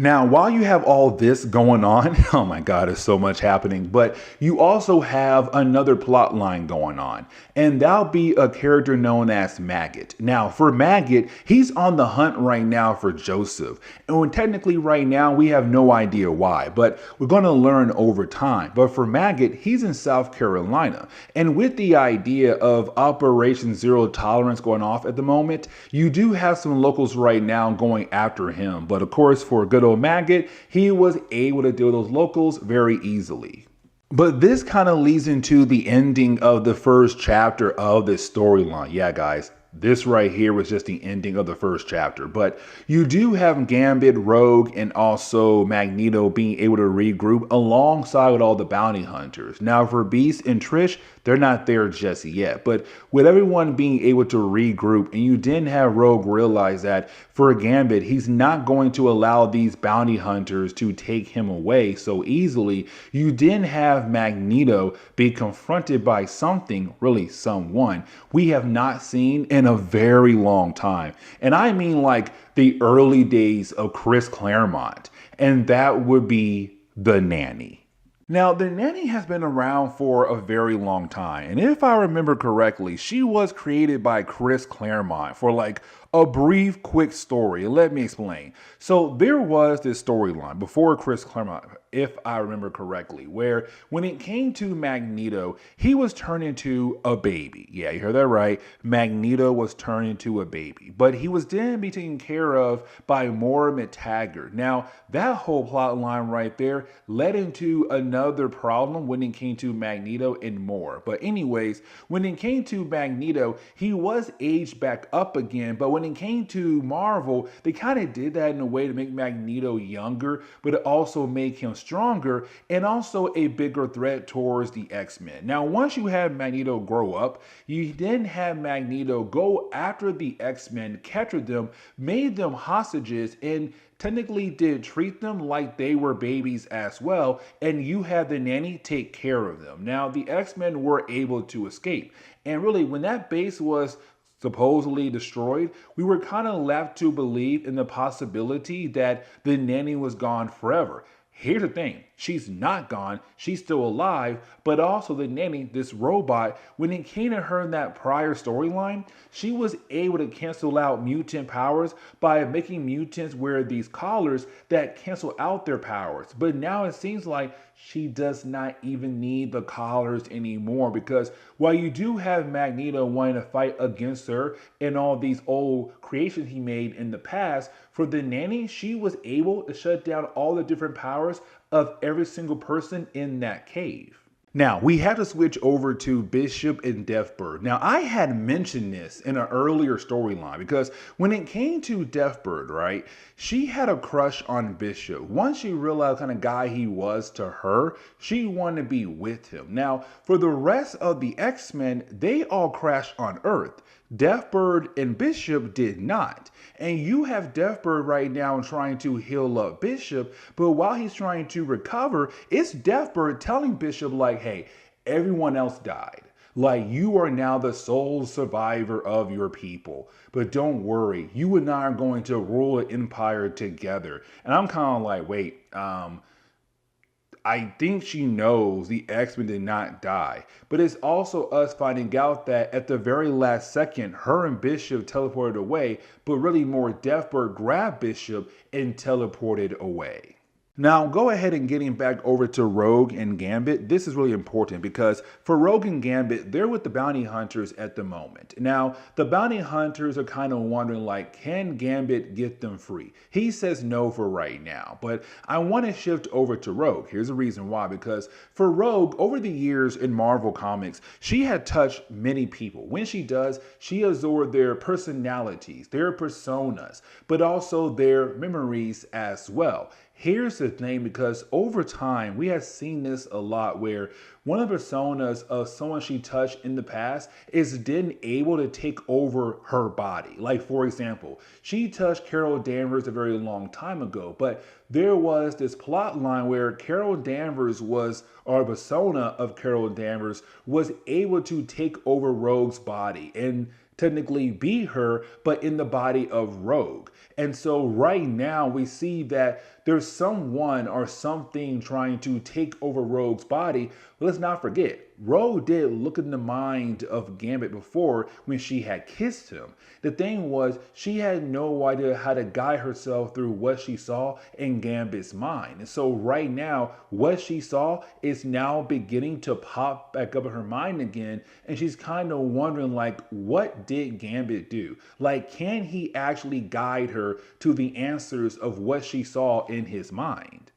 Now, while you have all this going on, oh my God, there's so much happening, but you also have another plot line going on, and that'll be a character known as Maggot. Now, for Maggot, he's on the hunt right now for Joseph, and technically right now, we have no idea why, but we're going to learn over time. But for Maggot, he's in South Carolina, and with the idea of Operation Zero Tolerance going off at the moment, you do have some locals right now going after him, but of course, for good old Maggot, he was able to deal with those locals very easily. But this kind of leads into the ending of the first chapter of this storyline. Yeah, guys, this right here was just the ending of the first chapter. But you do have Gambit, Rogue, and also Magneto being able to regroup alongside with all the bounty hunters. Now, for Beast and Trish, they're not there just yet. But with everyone being able to regroup, and you didn't have Rogue realize that for Gambit, he's not going to allow these bounty hunters to take him away so easily. You didn't have Magneto be confronted by something, really someone, we have not seen in a very long time. And I mean like the early days of Chris Claremont, and that would be the Nanny. Now, the Nanny has been around for a very long time, and if I remember correctly, she was created by Chris Claremont for like A brief, quick story. Let me explain. So there was this storyline before Chris Claremont, if I remember correctly, where when it came to Magneto, he was turned into a baby. Yeah, you heard that right. Magneto was turned into a baby, but he was then be taken care of by Moira McTaggart. Now, that whole plot line right there led into another problem when it came to Magneto and more. But anyways, when it came to Magneto, he was aged back up again, but when it came to Marvel, they kind of did that in a way to make Magneto younger, but it also make him stronger and also a bigger threat towards the X-Men. Now, once you have Magneto grow up, you then have Magneto go after the X-Men, capture them, made them hostages, and technically did treat them like they were babies as well, and you had the Nanny take care of them. Now, the X-Men were able to escape, and really, when that base was supposedly destroyed, we were kind of left to believe in the possibility that the Nanny was gone forever. Here's the thing, she's not gone, she's still alive, but also the Nanny, this robot, when it came to her in that prior storyline, she was able to cancel out mutant powers by making mutants wear these collars that cancel out their powers. But now it seems like she does not even need the collars anymore, because while you do have Magneto wanting to fight against her and all these old creations he made in the past, for the Nanny, she was able to shut down all the different powers of every single person in that cave. Now, we have to switch over to Bishop and Deathbird. Now, I had mentioned this in an earlier storyline because when it came to Deathbird, right, she had a crush on Bishop. Once she realized what kind of guy he was to her, she wanted to be with him. Now, for the rest of the X-Men, they all crashed on Earth. Deathbird and Bishop did not. And you have Deathbird right now trying to heal up Bishop, but while he's trying to recover, it's Deathbird telling Bishop like, hey, everyone else died. Like, you are now the sole survivor of your people. But don't worry, you and I are going to rule an empire together. And I'm kind of like, wait, I think she knows the X-Men did not die, but it's also us finding out that at the very last second, her and Bishop teleported away, but really more Deathbird grabbed Bishop and teleported away. Now, go ahead and getting back over to Rogue and Gambit. This is really important because for Rogue and Gambit, they're with the bounty hunters at the moment. Now, the bounty hunters are kind of wondering like, can Gambit get them free? He says no for right now, but I want to shift over to Rogue. Here's the reason why, because for Rogue, over the years in Marvel Comics, she had touched many people. When she does, she absorbed their personalities, their personas, but also their memories as well. Here's the thing, because over time, we have seen this a lot where one of the personas of someone she touched in the past is then able to take over her body. Like, for example, she touched Carol Danvers a very long time ago, but there was this plot line where Carol Danvers was, or a persona of Carol Danvers was able to take over Rogue's body and technically be her, but in the body of Rogue. And so right now we see that there's someone or something trying to take over Rogue's body. But let's not forget, Rogue did look in the mind of Gambit before when she had kissed him. The thing was, she had no idea how to guide herself through what she saw in Gambit's mind. And so right now, what she saw is now beginning to pop back up in her mind again. And she's kind of wondering like, what did Gambit do? Like, can he actually guide her to the answers of what she saw in his mind?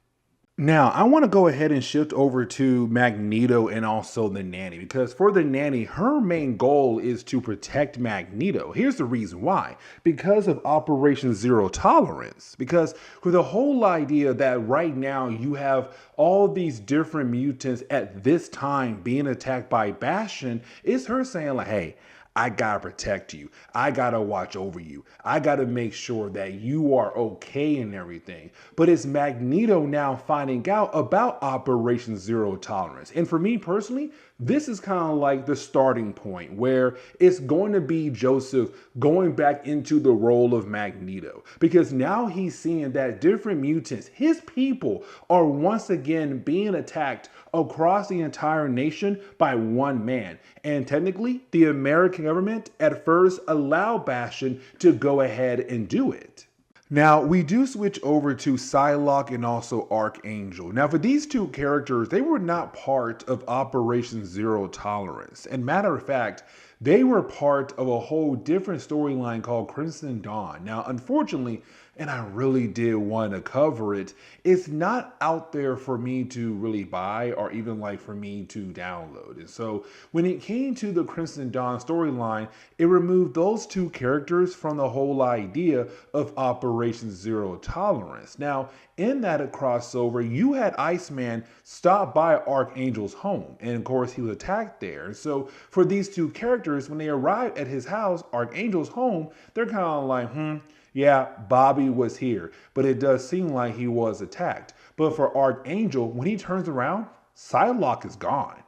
Now, I want to go ahead and shift over to Magneto and also the Nanny, because for the Nanny, her main goal is to protect Magneto. Here's the reason why. Because of Operation Zero Tolerance. Because with the whole idea that right now you have all these different mutants at this time being attacked by Bastion, it's her saying like, hey, I gotta protect you. I gotta watch over you. I gotta make sure that you are okay and everything. But it's Magneto now finding out about Operation Zero Tolerance. And for me personally, This is kind of like the starting point where it's going to be Joseph going back into the role of Magneto, because now he's seeing that different mutants, his people, are once again being attacked across the entire nation by one man. And technically, the American government at first allowed Bastion to go ahead and do it. Now, we do switch over to Psylocke and also Archangel. Now, for these two characters, they were not part of Operation Zero Tolerance. And matter of fact, they were part of a whole different storyline called Crimson Dawn. Now, unfortunately, and I really did want to cover it, it's not out there for me to really buy or even like for me to download. And so when it came to the Crimson Dawn storyline, it removed those two characters from the whole idea of Operation Zero Tolerance. Now, in that crossover, you had Iceman stop by Archangel's home, and of course he was attacked there. And so for these two characters, when they arrive at his house, Archangel's home, they're kind of like, yeah, Bobby was here, but it does seem like he was attacked. But for Archangel, when he turns around, Psylocke is gone.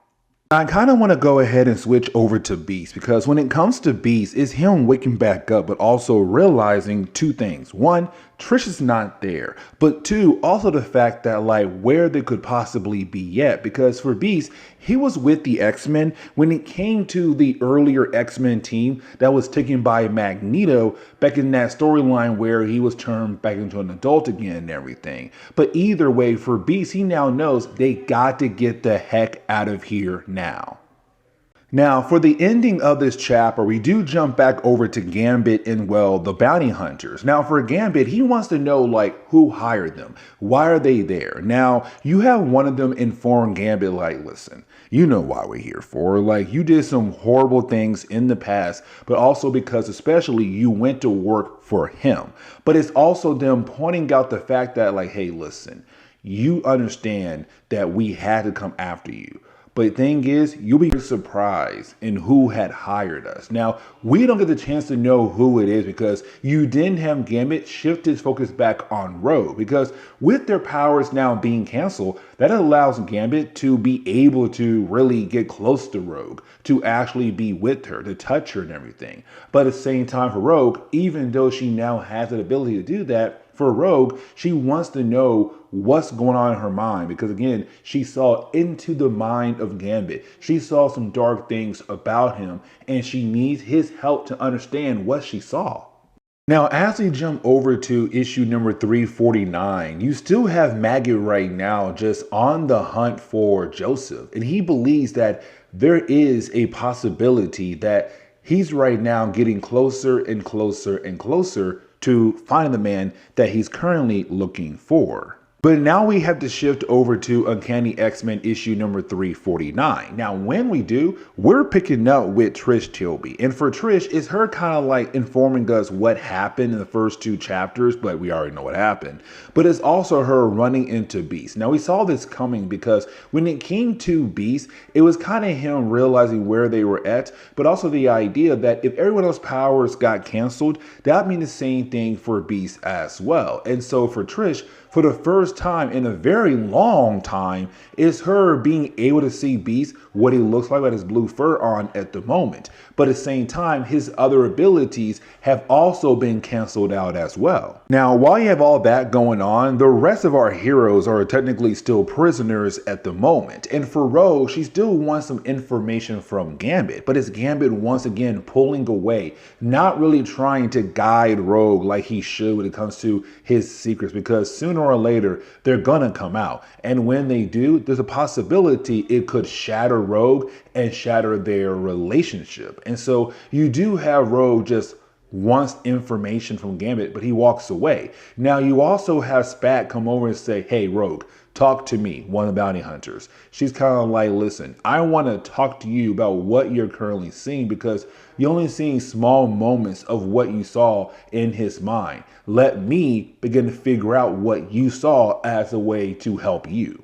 I kind of want to go ahead and switch over to Beast, because when it comes to Beast, it's him waking back up, but also realizing two things. One, Trish is not there, but two, also the fact that like where they could possibly be yet, because for Beast, he was with the X-Men when it came to the earlier X-Men team that was taken by Magneto back in that storyline where he was turned back into an adult again and everything. But either way, for Beast, he now knows they got to get the heck out of here now. Now, for the ending of this chapter, we do jump back over to Gambit and, well, the bounty hunters. Now, for Gambit, he wants to know, like, who hired them? Why are they there? Now, you have one of them inform Gambit, like, listen, you know why we're here for. Like, you did some horrible things in the past, but also because especially you went to work for him. But it's also them pointing out the fact that, like, hey, listen, you understand that we had to come after you. But the thing is, you'll be surprised in who had hired us. Now, we don't get the chance to know who it is because you didn't have Gambit shift his focus back on Rogue. Because with their powers now being canceled, that allows Gambit to be able to really get close to Rogue, to actually be with her, to touch her and everything. But at the same time for Rogue, even though she now has the ability to do that, for Rogue, she wants to know what's going on in her mind because, again, she saw into the mind of Gambit. She saw some dark things about him, and she needs his help to understand what she saw. Now, as we jump over to issue number 349, you still have Maggot right now just on the hunt for Joseph, and he believes that there is a possibility that he's right now getting closer and closer and closer to find the man that he's currently looking for. But now we have to shift over to Uncanny X-Men issue number 349. Now, when we do, we're picking up with Trish Tilby. And for Trish, it's her kind of like informing us what happened in the first two chapters, but we already know what happened. But it's also her running into Beast. Now, we saw this coming because when it came to Beast, it was kind of him realizing where they were at, but also the idea that if everyone else's powers got canceled, that would mean the same thing for Beast as well. And so for Trish, for the first time in a very long time, is her being able to see Beast, what he looks like with his blue fur on at the moment. But at the same time, his other abilities have also been canceled out as well. Now, while you have all that going on, the rest of our heroes are technically still prisoners at the moment. And for Rogue, she still wants some information from Gambit, but it's Gambit once again pulling away, not really trying to guide Rogue like he should when it comes to his secrets, because sooner or later, they're gonna come out. And when they do, there's a possibility it could shatter Rogue and shatter their relationship. And so you do have Rogue just wants information from Gambit, but he walks away. Now you also have Spat come over and say, hey, Rogue, talk to me, one of the bounty hunters. She's kind of like, listen, I want to talk to you about what you're currently seeing because you're only seeing small moments of what you saw in his mind. Let me begin to figure out what you saw as a way to help you.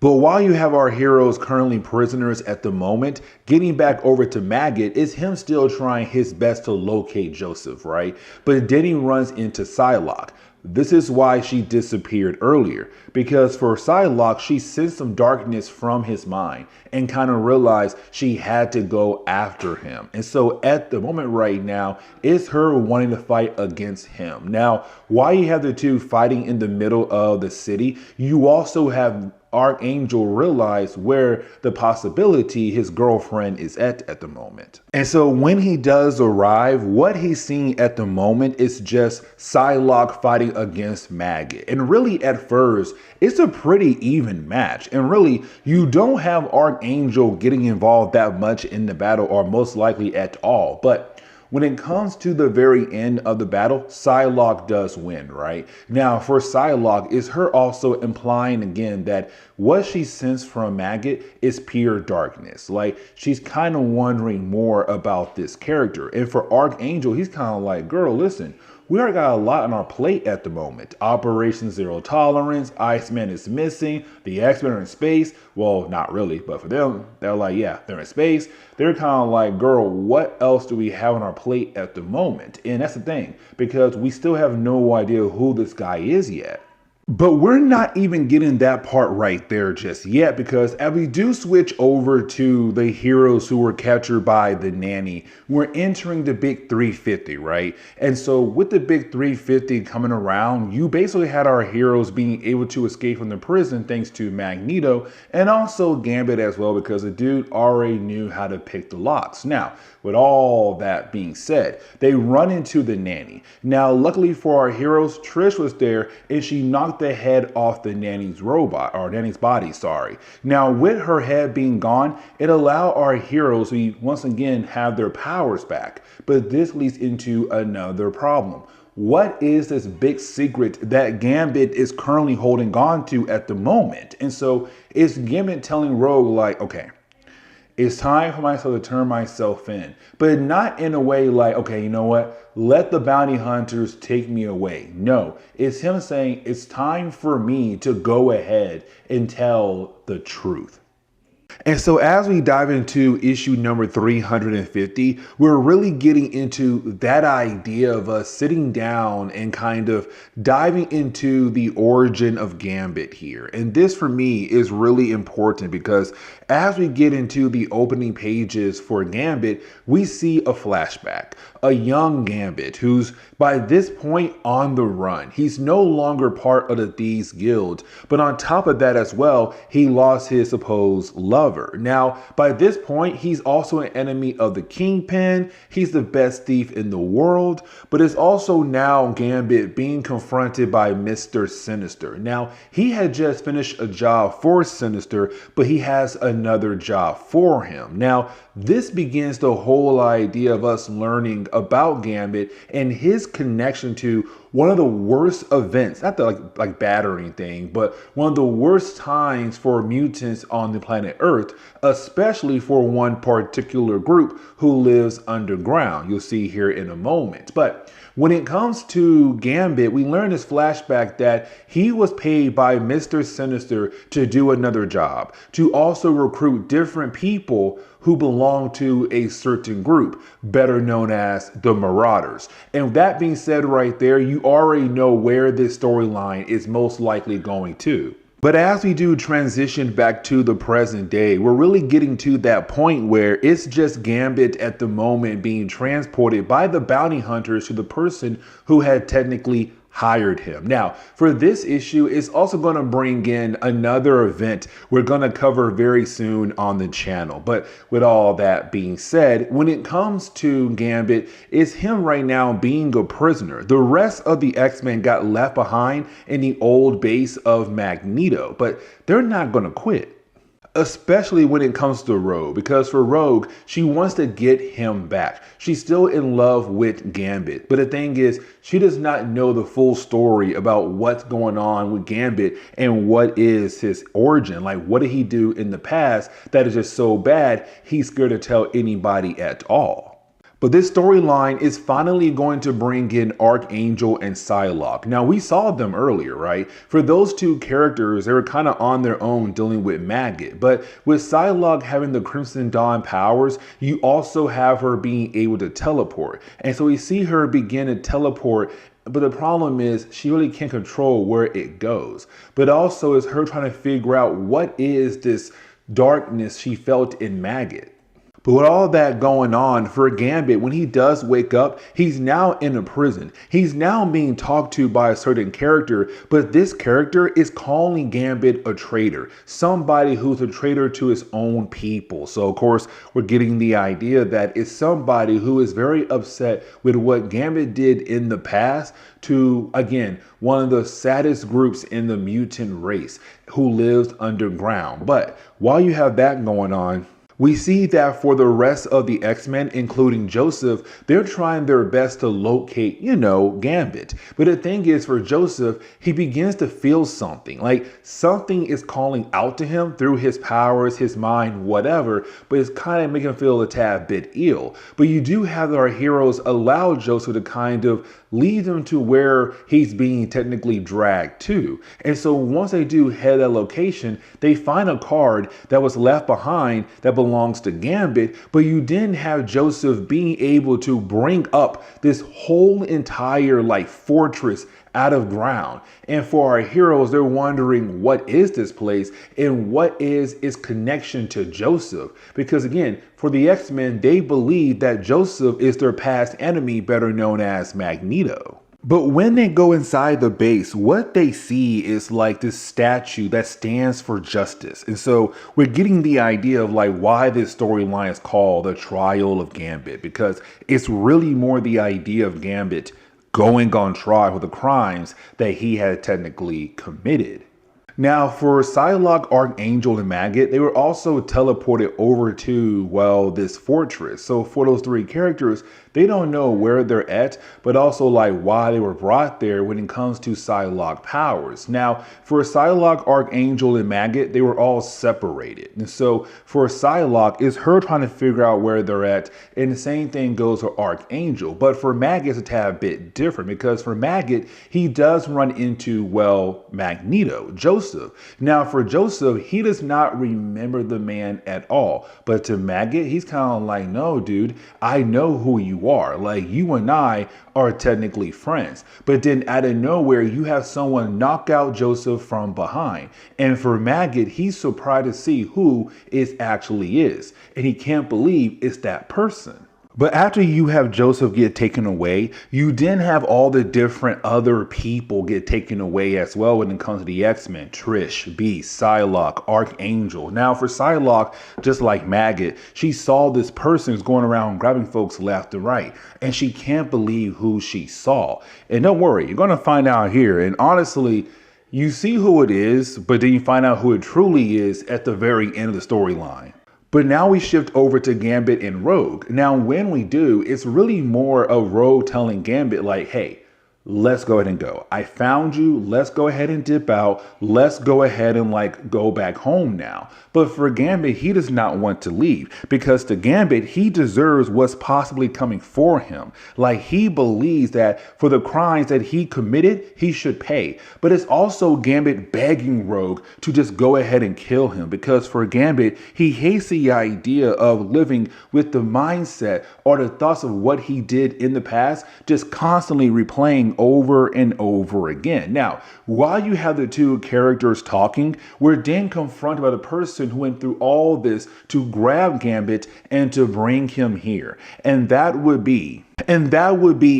But while you have our heroes currently prisoners at the moment, getting back over to Maggot is him still trying his best to locate Joseph, right? But then he runs into Psylocke. This is why she disappeared earlier, because for Psylocke, she sensed some darkness from his mind and kind of realized she had to go after him. And so at the moment right now, it's her wanting to fight against him. Now, while you have the two fighting in the middle of the city, you also have Archangel realize where the possibility his girlfriend is at the moment. And so when he does arrive, what he's seeing at the moment is just Psylocke fighting against Maggot. And really at first, it's a pretty even match. And really, you don't have Archangel getting involved that much in the battle, or most likely at all. But when it comes to the very end of the battle, Psylocke does win, right? Now, for Psylocke, is her also implying again that what she sensed from Maggot is pure darkness. Like, she's kind of wondering more about this character. And for Archangel, he's kind of like, girl, listen, we already got a lot on our plate at the moment. Operation Zero Tolerance, Iceman is missing, the X-Men are in space. Well, not really, but for them, they're like, yeah, they're in space. They're kind of like, girl, what else do we have on our plate at the moment? And that's the thing, because we still have no idea who this guy is yet. But we're not even getting that part right there just yet, because as we do switch over to the heroes who were captured by the Nanny, we're entering the big 350, right? And so with the big 350 coming around, you basically had our heroes being able to escape from the prison thanks to Magneto and also Gambit as well, because the dude already knew how to pick the locks. Now, with all that being said, they run into the Nanny. Now, luckily for our heroes, Trish was there and she knocked the head off the Nanny's robot, or Nanny's body, sorry. Now, with her head being gone, it allowed our heroes to once again have their powers back. But this leads into another problem. What is this big secret that Gambit is currently holding on to at the moment? And so it's Gambit telling Rogue like, okay, it's time for myself to turn myself in, but not in a way like, okay, you know what? Let the bounty hunters take me away. No, it's him saying it's time for me to go ahead and tell the truth. And so as we dive into issue number 350, we're really getting into that idea of us sitting down and kind of diving into the origin of Gambit here. And this for me is really important because as we get into the opening pages for Gambit, we see a flashback, a young Gambit who's by this point on the run. He's no longer part of the Thieves Guild, but on top of that as well, he lost his supposed lover. Now, by this point, he's also an enemy of the Kingpin. He's the best thief in the world, but it's also now Gambit being confronted by Mr. Sinister. Now, he had just finished a job for Sinister, but he has another job for him. Now, this begins the whole idea of us learning about Gambit and his connection to one of the worst events, not the like battering thing, but one of the worst times for mutants on the planet Earth, especially for one particular group who lives underground. You'll see here in a moment. But when it comes to Gambit, we learn this flashback that he was paid by Mr. Sinister to do another job, to also recruit different people who belong to a certain group, better known as the Marauders. And that being said right there, you already know where this storyline is most likely going to. But as we do transition back to the present day, we're really getting to that point where it's just Gambit at the moment being transported by the bounty hunters to the person who had technically hired him. Now, for this issue, it's also going to bring in another event we're going to cover very soon on the channel. But with all that being said, when it comes to Gambit, it's him right now being a prisoner. The rest of the X-Men got left behind in the old base of Magneto, but they're not going to quit. Especially when it comes to Rogue, because for Rogue, she wants to get him back. She's still in love with Gambit, but the thing is, she does not know the full story about what's going on with Gambit and what is his origin. Like, what did he do in the past that is just so bad, he's scared to tell anybody at all. But this storyline is finally going to bring in Archangel and Psylocke. Now, we saw them earlier, right? For those two characters, they were kind of on their own dealing with Maggot. But with Psylocke having the Crimson Dawn powers, you also have her being able to teleport. And so we see her begin to teleport But the problem is she really can't control where it goes. But also it's her trying to figure out what is this darkness she felt in Maggot. But with all that going on for Gambit, when he does wake up, he's now in a prison. He's now being talked to by a certain character, but this character is calling Gambit a traitor, somebody who's a traitor to his own people. So of course, we're getting the idea that it's somebody who is very upset with what Gambit did in the past to, again, one of the saddest groups in the mutant race who lives underground. But while you have that going on, we see that for the rest of the X-Men, including Joseph, they're trying their best to locate, Gambit. But the thing is, for Joseph, he begins to feel something. Like something is calling out to him through his powers, his mind, whatever, but it's kind of making him feel a tad bit ill. But you do have our heroes allow Joseph to kind of lead them to where he's being technically dragged to. And so once they do head that location, they find a card that was left behind that belongs to Gambit, but you didn't have Joseph being able to bring up this whole entire fortress out of ground. And for our heroes, they're wondering, what is this place and what is its connection to Joseph? Because again, for the X-Men, they believe that Joseph is their past enemy, better known as Magneto. But when they go inside the base, what they see is this statue that stands for justice. And so we're getting the idea of why this storyline is called the Trial of Gambit, because it's really more the idea of Gambit going on trial for the crimes that he had technically committed. Now, for Psylocke, Archangel, and Maggot, they were also teleported over to, this fortress. So for those three characters, they don't know where they're at, but also why they were brought there when it comes to Psylocke powers. Now, for Psylocke, Archangel, and Maggot, they were all separated. And so for Psylocke, it's her trying to figure out where they're at, and the same thing goes for Archangel. But for Maggot, it's a tad bit different, because for Maggot, he does run into, Magneto, Joseph. Now, for Joseph, he does not remember the man at all. But to Maggot, he's kind of no, dude, I know who you are. You and I are technically friends. But then out of nowhere, you have someone knock out Joseph from behind. And for Maggot, he's surprised to see who it actually is. And he can't believe it's that person. But after you have Joseph get taken away, you then have all the different other people get taken away as well when it comes to the X-Men. Trish, Beast, Psylocke, Archangel. Now for Psylocke, just like Maggot, she saw this person who's going around grabbing folks left and right. And she can't believe who she saw. And don't worry, you're going to find out here. And honestly, you see who it is, but then you find out who it truly is at the very end of the storyline. But now we shift over to Gambit and Rogue. Now, when we do, it's really more of Rogue telling Gambit hey, let's go ahead and go. I found you. Let's go ahead and dip out. Let's go ahead and go back home now. But for Gambit, he does not want to leave, because to Gambit, he deserves what's possibly coming for him. He believes that for the crimes that he committed, he should pay. But it's also Gambit begging Rogue to just go ahead and kill him, because for Gambit, he hates the idea of living with the mindset or the thoughts of what he did in the past, just constantly replaying over and over again. Now, while you have the two characters talking, we're then confronted by the person who went through all this to grab Gambit and to bring him here. And that would be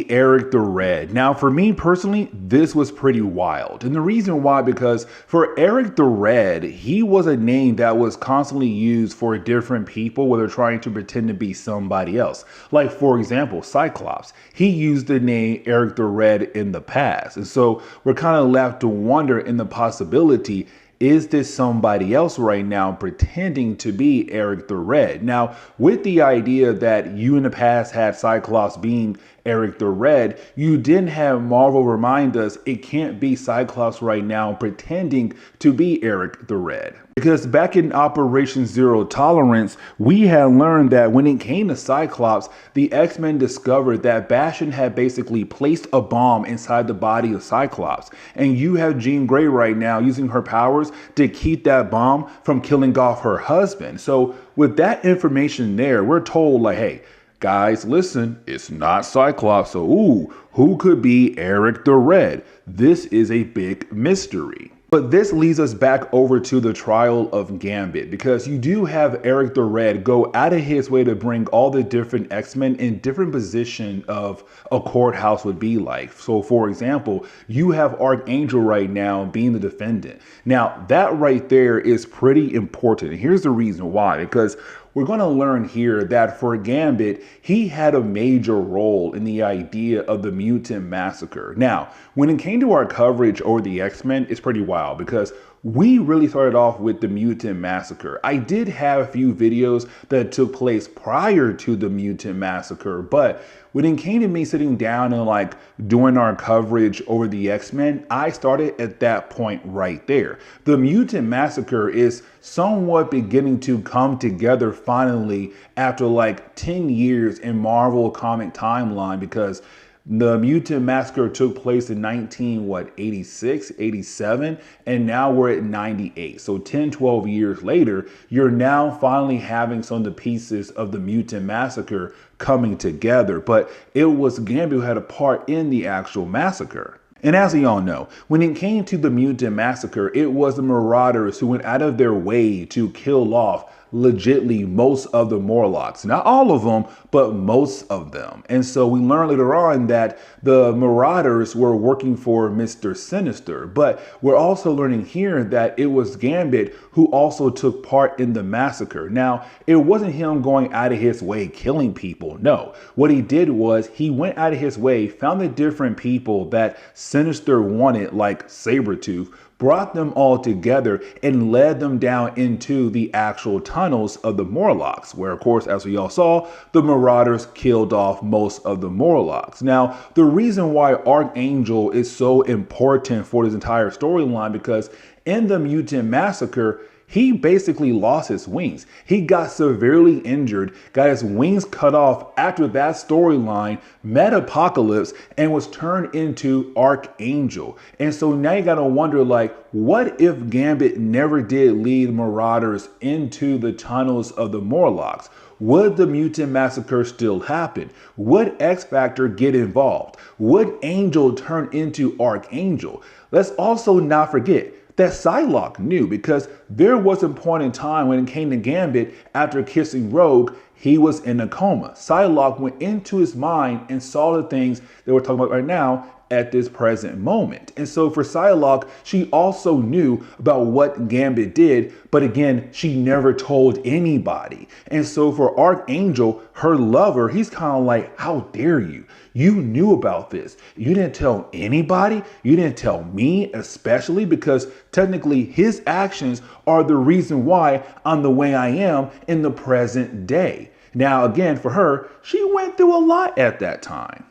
Eric the Red. Now, for me personally, this was pretty wild. And the reason why, because for Eric the Red, he was a name that was constantly used for different people when they're trying to pretend to be somebody else. For example, Cyclops. He used the name Eric the Red in the past. And so we're kind of left to wonder in the possibility, is this somebody else right now pretending to be Eric the Red? Now, with the idea that you in the past had Cyclops being Eric the Red, you didn't have Marvel remind us it can't be Cyclops right now pretending to be Eric the Red. Because back in Operation Zero Tolerance, we had learned that when it came to Cyclops, the X-Men discovered that Bastion had basically placed a bomb inside the body of Cyclops. And you have Jean Grey right now using her powers to keep that bomb from killing off her husband. So with that information there, we're told hey, Guys, listen, it's not Cyclops, so ooh, who could be Eric the Red? This is a big mystery. But this leads us back over to the trial of Gambit, because you do have Eric the Red go out of his way to bring all the different X-Men in different position of a courthouse would be like. So for example, you have Archangel right now being the defendant. Now that right there is pretty important. And here's the reason why, because we're going to learn here that for Gambit, he had a major role in the idea of the mutant massacre. Now, when it came to our coverage over the X-Men, it's pretty wild because we really started off with the mutant massacre. I did have a few videos that took place prior to the mutant massacre, but when it came to me sitting down and like doing our coverage over the X-Men, I started at that point right there. The mutant massacre is somewhat beginning to come together finally after like 10 years in Marvel comic timeline, because the mutant massacre took place in 86, 87, and now we're at 98. So 10, 12 years later, you're now finally having some of the pieces of the mutant massacre coming together. But it was Gambit who had a part in the actual massacre. And as we all know, when it came to the mutant massacre, it was the Marauders who went out of their way to kill off legitly most of the Morlocks. Not all of them, but most of them. And so we learn later on that the Marauders were working for Mr. Sinister, but we're also learning here that it was Gambit who also took part in the massacre. Now, it wasn't him going out of his way killing people. No, what he did was he went out of his way, found the different people that Sinister wanted, like Sabretooth, brought them all together and led them down into the actual tunnels of the Morlocks, where of course, as we all saw, the Marauders killed off most of the Morlocks. Now, the reason why Archangel is so important for this entire storyline, because in the mutant massacre, he basically lost his wings. He got severely injured, got his wings cut off after that storyline, met Apocalypse, and was turned into Archangel. And so now you gotta wonder, like, what if Gambit never did lead Marauders into the tunnels of the Morlocks? Would the mutant massacre still happen? Would X-Factor get involved? Would Angel turn into Archangel? Let's also not forget that Psylocke knew, because there was a point in time when it came to Gambit, after kissing Rogue, he was in a coma. Psylocke went into his mind and saw the things that we're talking about right now at this present moment. And so for Psylocke, she also knew about what Gambit did, but again, she never told anybody. And so for Archangel, her lover, he's kind of like, how dare you? You knew about this. You didn't tell anybody. You didn't tell me, especially because technically his actions are the reason why I'm the way I am in the present day. Now, again, for her, she went through a lot at that time.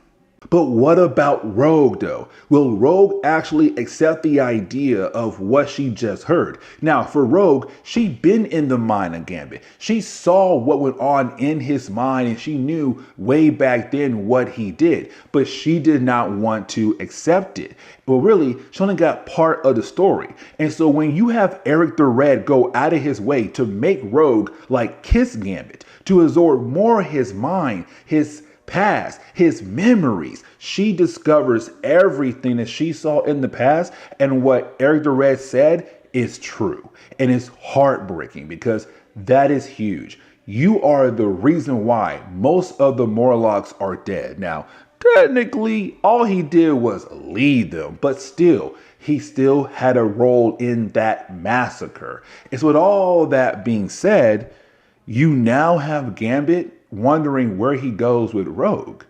But what about Rogue though? Will Rogue actually accept the idea of what she just heard? Now for Rogue, she'd been in the mind of Gambit. She saw what went on in his mind and she knew way back then what he did, but she did not want to accept it. Well, really, she only got part of the story. And so when you have Eric the Red go out of his way to make Rogue like kiss Gambit, to absorb more of his mind, his past, his memories, she discovers everything that she saw in the past, and what Eric the Red said is true. And it's heartbreaking because that is huge. You are the reason why most of the Morlocks are dead. Now, technically, all he did was lead them, but still, he still had a role in that massacre. And so with all that being said, you now have Gambit wondering where he goes with Rogue.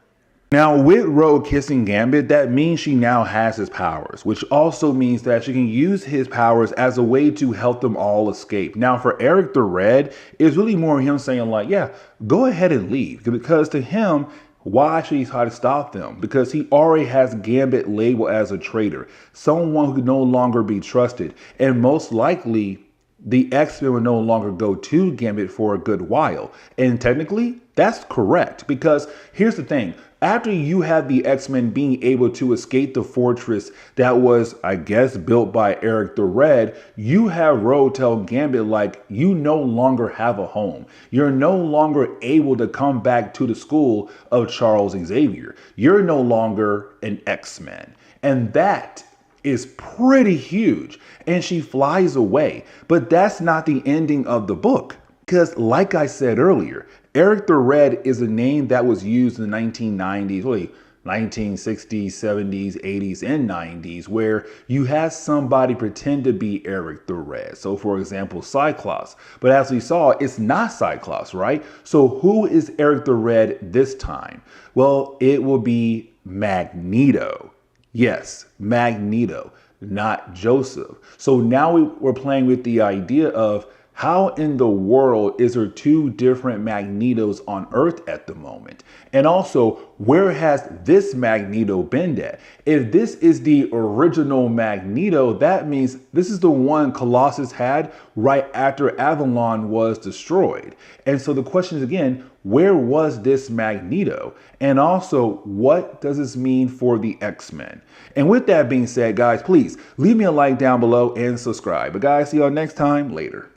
Now, with Rogue kissing Gambit, that means she now has his powers, which also means that she can use his powers as a way to help them all escape. Now, for Eric the Red, it's really more him saying like, yeah, go ahead and leave. Because to him, why should he try to stop them? Because he already has Gambit labeled as a traitor, someone who can no longer be trusted, and most likely the X-Men would no longer go to Gambit for a good while. And technically, that's correct, because here's the thing. After you have the X-Men being able to escape the fortress that was, I guess, built by Eric the Red, you have Rogue tell Gambit like, you no longer have a home. You're no longer able to come back to the school of Charles Xavier. You're no longer an X-Men. And that is pretty huge. And she flies away. But that's not the ending of the book. Because like I said earlier, Eric the Red is a name that was used in the 1990s, really 1960s, 70s, 80s, and 90s, where you had somebody pretend to be Eric the Red. So for example, Cyclops. But as we saw, it's not Cyclops, right? So who is Eric the Red this time? Well, it will be Magneto. Yes, Magneto, not Joseph. So now we're playing with the idea of how in the world is there two different Magnetos on Earth at the moment? And also, where has this Magneto been at? If this is the original Magneto, that means this is the one Colossus had right after Avalon was destroyed. And so the question is again, where was this Magneto? And also, what does this mean for the X-Men? And with that being said, guys, please leave me a like down below and subscribe. But guys, see y'all next time. Later.